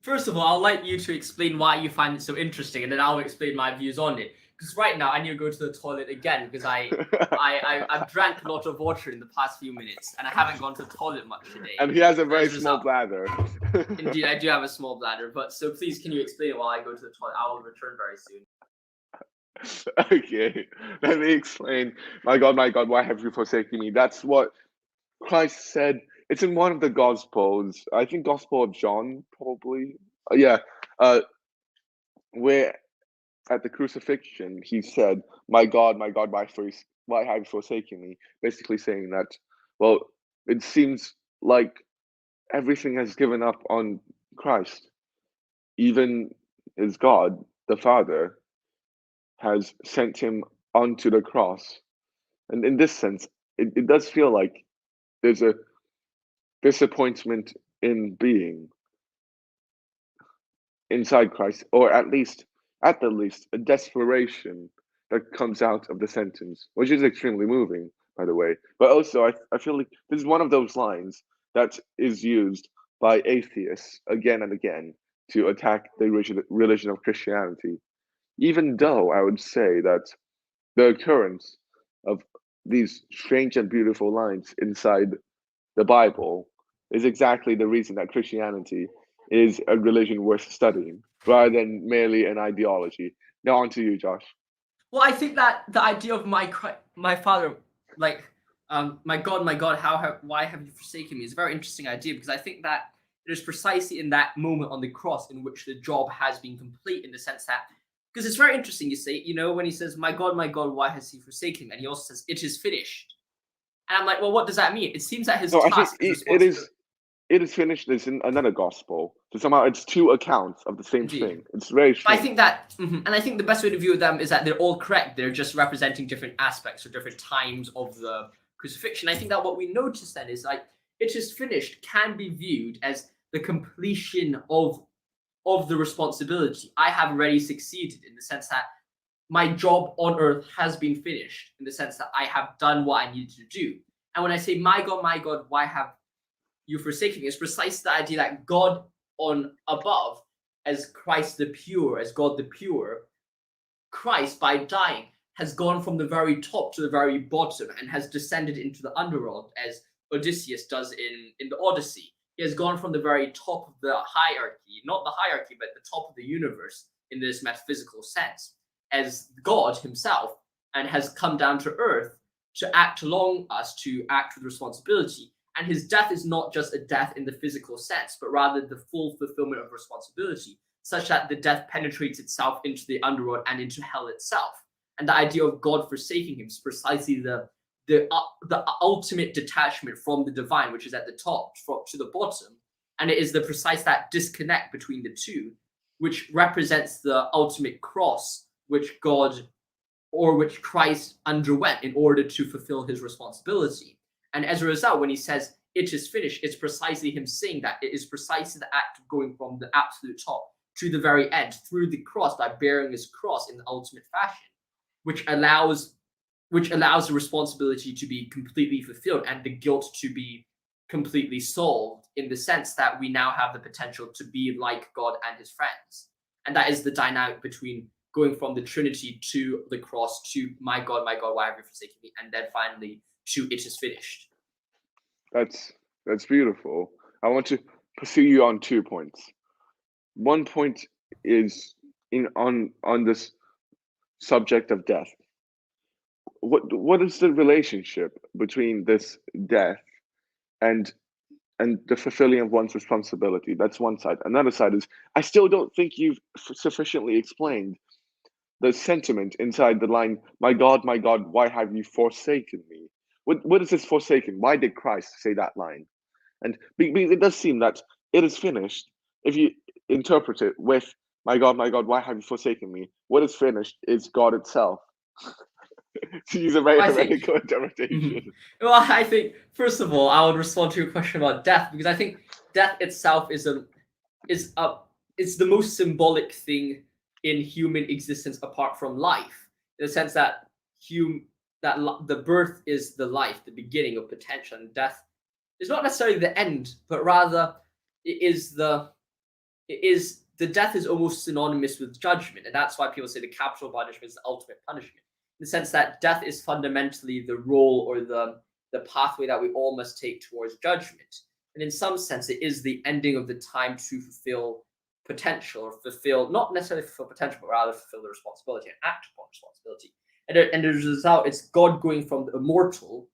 First of all, I'd like you to explain why you find it so interesting, and then I'll explain my views on it. Because right now, I need to go to the toilet again because I've drank a lot of water in the past few minutes, and I haven't gone to the toilet much today. And he has a very As a small result, bladder. indeed, I do have a small bladder. But so please, can you explain it while I go to the toilet? I will return very soon. Okay, let me explain. My God, why have you forsaken me? That's what Christ said. It's in one of the Gospels. I think Gospel of John, probably. Yeah, uh, where at the crucifixion he said, my God, why have you forsaken me?" Basically saying that, well, it seems like everything has given up on Christ. Even his God, the Father, has sent him onto the cross. And in this sense, it does feel like there's a disappointment in being inside Christ, or at the least, a desperation that comes out of the sentence, which is extremely moving, by the way. But also, I feel like this is one of those lines that is used by atheists again and again to attack the religion of Christianity, even though I would say that the occurrence of these strange and beautiful lines inside the Bible is exactly the reason that Christianity is a religion worth studying rather than merely an ideology. Now, on to you, Josh. Well, I think that the idea of my father, like, my God, why have you forsaken me, is a very interesting idea because I think that it is precisely in that moment on the cross in which the job has been complete, in the sense that, because it's very interesting, you say, when he says, my God, why has he forsaken me? And he also says, it is finished. And I'm like, well, what does that mean? It seems that his No, I think task, his responsibility, it is finished as in another gospel. So somehow it's two accounts of the same indeed. thing. It's very I strange. think that, and I think the best way to view them is that they're all correct. They're just representing different aspects or different times of the crucifixion. I think that what we notice then is like, it is finished can be viewed as the completion of the responsibility. I have already succeeded, in the sense that my job on earth has been finished, in the sense that I have done what I needed to do. And when I say, my God, why have you forsaken me, it's precisely the idea that God on above, as Christ the pure, as God the pure, Christ, by dying, has gone from the very top to the very bottom and has descended into the underworld, as Odysseus does in the Odyssey. He has gone from the very top of the hierarchy, not the hierarchy, but the top of the universe in this metaphysical sense, as God himself, and has come down to earth to act along us, to act with responsibility. And his death is not just a death in the physical sense, but rather the full fulfillment of responsibility, such that the death penetrates itself into the underworld and into hell itself. And the idea of God forsaking him is precisely the ultimate detachment from the divine, which is at the top to the bottom. And it is the precise that disconnect between the two, which represents the ultimate cross which God, or which Christ underwent in order to fulfill his responsibility. And as a result, when he says it is finished, it's precisely him saying that it is precisely the act of going from the absolute top to the very end through the cross, by bearing his cross in the ultimate fashion, which allows the responsibility to be completely fulfilled and the guilt to be completely solved, in the sense that we now have the potential to be like God and his friends. And that is the dynamic between going from the Trinity to the cross to my God, why have you forsaken me? And then finally to it is finished. That's beautiful. I want to pursue you on 2 points. One point is on this subject of death. What is the relationship between this death and and the fulfilling of one's responsibility. That's one side. Another side is, I still don't think you've sufficiently explained the sentiment inside the line, my God, why have you forsaken me? What is this forsaken? Why did Christ say that line? And because it does seem that it is finished, if you interpret it with, my God, why have you forsaken me? What is finished is God itself. To use a very I think heretical interpretation. Well, I think first of all, I would respond to your question about death, because I think death itself is the most symbolic thing in human existence apart from life, in the sense that the birth is the life, the beginning of potential, and death is not necessarily the end, but rather the death is almost synonymous with judgment, and that's why people say the capital punishment is the ultimate punishment, in the sense that death is fundamentally the role or the pathway that we all must take towards judgment. And in some sense, it is the ending of the time to fulfill potential, or fulfill, not necessarily fulfill potential, but rather fulfill the responsibility and act upon responsibility. And as a result, it's God going from the immortal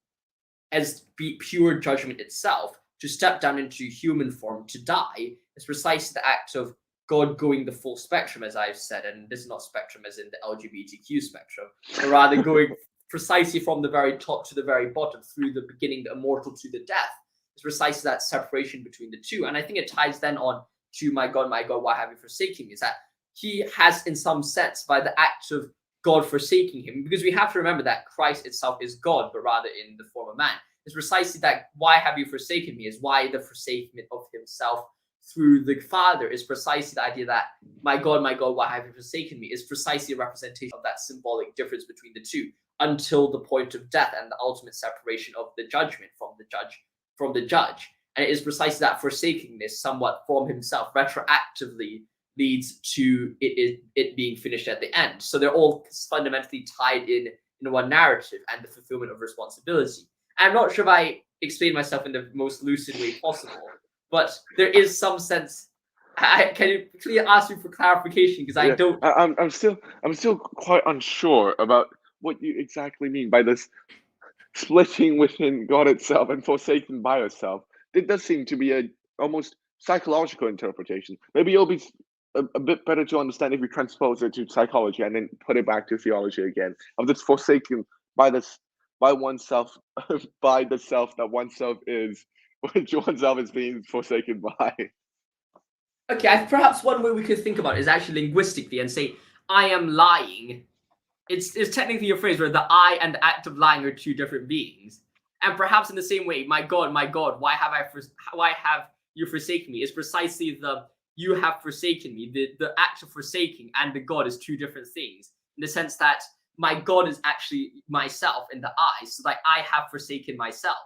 as pure judgment itself to step down into human form to die. It's precisely the act of God going the full spectrum, as I've said, and this is not spectrum as in the LGBTQ spectrum, but rather going precisely from the very top to the very bottom, through the beginning, the immortal, to the death. It's precisely that separation between the two. And I think it ties then on to my God, why have you forsaken me? Is that he has, in some sense, by the act of God forsaking him, because we have to remember that Christ itself is God, but rather in the form of man. It's precisely that why have you forsaken me is why the forsaking of himself through the Father is precisely the idea that my God, why have you forsaken me, is precisely a representation of that symbolic difference between the two, until the point of death and the ultimate separation of the judgment from the judge. And it is precisely that forsakingness somewhat from himself retroactively leads to it being finished at the end. So they're all fundamentally tied in one narrative and the fulfillment of responsibility. I'm not sure if I explained myself in the most lucid way possible, but there is some sense. Can you please ask me for clarification, because I don't. I'm still quite unsure about what you exactly mean by this splitting within God itself and forsaken by yourself. It does seem to be a almost psychological interpretation. Maybe it'll be a bit better to understand if we transpose it to psychology and then put it back to theology again, of this forsaken by oneself, by the self that oneself is, which oneself is being forsaken by. Okay, perhaps one way we could think about it is actually linguistically and say, I am lying. It's technically a phrase where the I and the act of lying are two different beings. And perhaps in the same way, my God, why have you forsaken me, is precisely the you have forsaken me. The act of forsaking and the God is two different things, in the sense that my God is actually myself in the I, so that I have forsaken myself.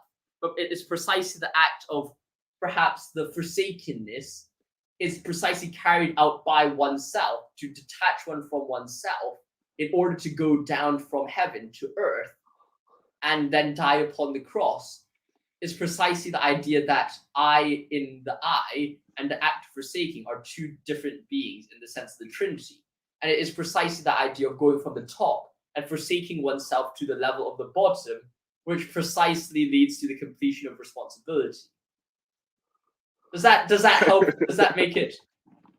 But it is precisely the act of perhaps the forsakenness is precisely carried out by oneself to detach one from oneself in order to go down from heaven to earth and then die upon the cross, is precisely the idea that I in the I and the act of forsaking are two different beings in the sense of the Trinity. And it is precisely the idea of going from the top and forsaking oneself to the level of the bottom, which precisely leads to the completion of responsibility. Does that help? Does that make it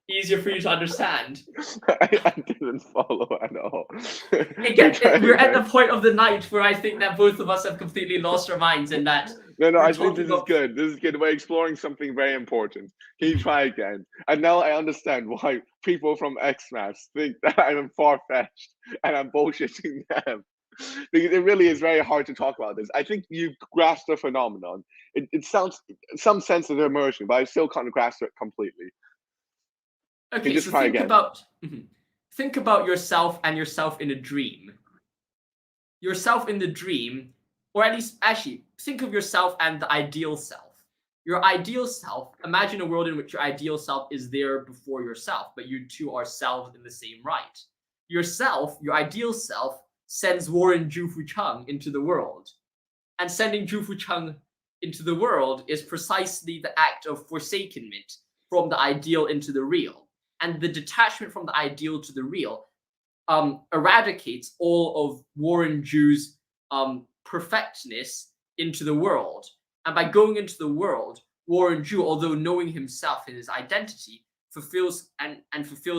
easier for you to understand? I didn't follow at all. We're at the point of the night where I think that both of us have completely lost our minds, and that No, I think this is good. This is good. We're exploring something very important. Can you try again? And now I understand why people from Xmas think that I'm far-fetched and I'm bullshitting them. Because it really is very hard to talk about this. I think you grasped the phenomenon. It sounds some sense of immersion, but I still can't grasp it completely. Okay, so think about yourself and yourself in a dream. Yourself in the dream, or at least actually think of yourself and the ideal self. Your ideal self, imagine a world in which your ideal self is there before yourself, but you two are selves in the same right. Yourself, your ideal self, sends Warren Jufu Chung into the world. And sending Jufu Chung into the world is precisely the act of forsakenment from the ideal into the real. And the detachment from the ideal to the real eradicates all of Warren Ju's perfectness into the world. And by going into the world, Warren Jew, although knowing himself and his identity, fulfills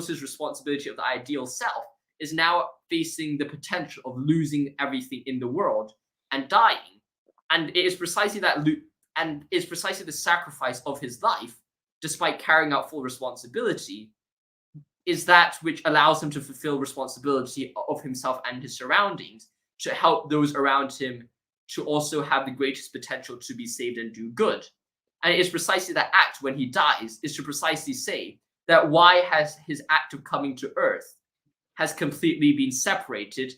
his responsibility of the ideal self, is now facing the potential of losing everything in the world and dying. And it is precisely the sacrifice of his life, despite carrying out full responsibility, is that which allows him to fulfill responsibility of himself and his surroundings, to help those around him to also have the greatest potential to be saved and do good. And it is precisely that act when he dies is to precisely say that why has his act of coming to earth has completely been separated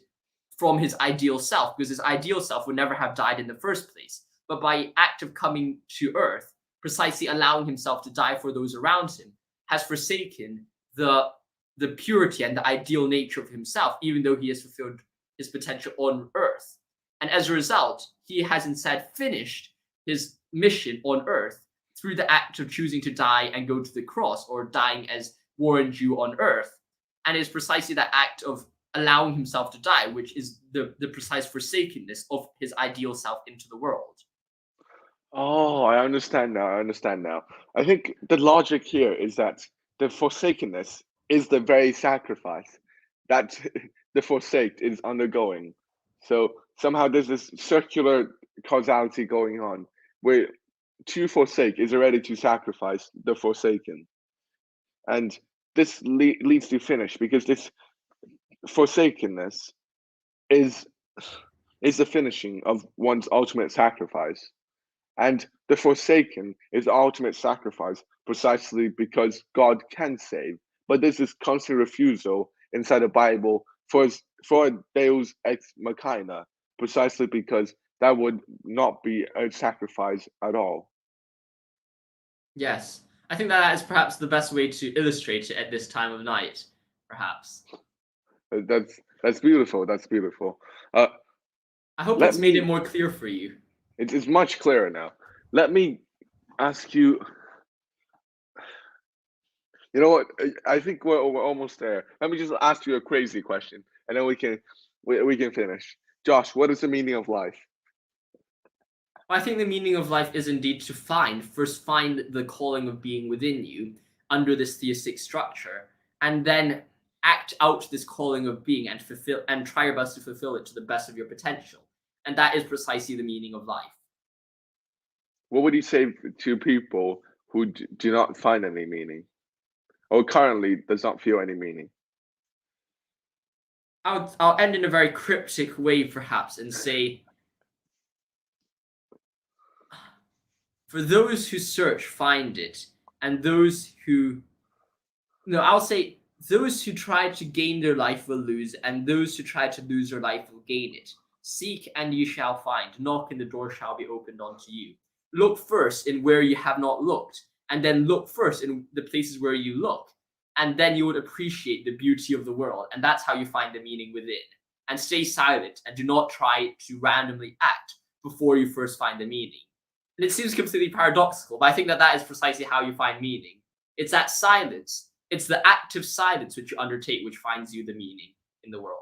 from his ideal self, because his ideal self would never have died in the first place. But by act of coming to earth, precisely allowing himself to die for those around him, has forsaken the purity and the ideal nature of himself, even though he has fulfilled his potential on earth. And as a result, he has instead finished his mission on earth through the act of choosing to die and go to the cross, or dying as Warren Jew on earth. And it's precisely that act of allowing himself to die, which is the precise forsakenness of his ideal self into the world. Oh, I understand now. I understand now. I think the logic here is that the forsakenness is the very sacrifice that the forsaked is undergoing. So somehow there's this circular causality going on where to forsake is already to sacrifice the forsaken. And this leads to finish, because this forsakenness is the finishing of one's ultimate sacrifice. And the forsaken is the ultimate sacrifice precisely because God can save. But there's this constant refusal inside the Bible for Deus ex machina, precisely because that would not be a sacrifice at all. Yes, I think that is perhaps the best way to illustrate it at this time of night, perhaps. That's beautiful. That's beautiful. I hope Let it's made me. it more clear for you. It's much clearer now. Let me ask you. You know what? I think we're almost there. Let me just ask you a crazy question, and then we can finish. Josh, what is the meaning of life? I think the meaning of life is indeed to first find the calling of being within you under this theistic structure, and then act out this calling of being and fulfill and try your best to fulfill it to the best of your potential. And that is precisely the meaning of life. What would you say to people who do not find any meaning, or currently does not feel any meaning? I'll end in a very cryptic way, perhaps, and say, for those who search, find it, and those who, no, I'll say, those who try to gain their life will lose, and those who try to lose their life will gain it. Seek and you shall find. Knock and the door shall be opened unto you. Look first in where you have not looked, and then look first in the places where you look, and then you would appreciate the beauty of the world, and that's how you find the meaning within. And stay silent, and do not try to randomly act before you first find the meaning. And it seems completely paradoxical, but I think that is precisely how you find meaning. It's that silence. It's the active silence which you undertake which finds you the meaning in the world.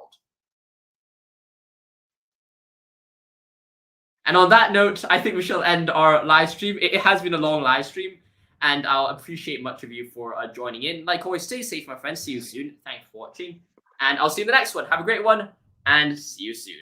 And on that note, I think we shall end our live stream. It has been a long live stream, and I'll appreciate much of you for joining in. Like always, stay safe, my friends. See you soon. Thanks for watching, and I'll see you in the next one. Have a great one, and see you soon.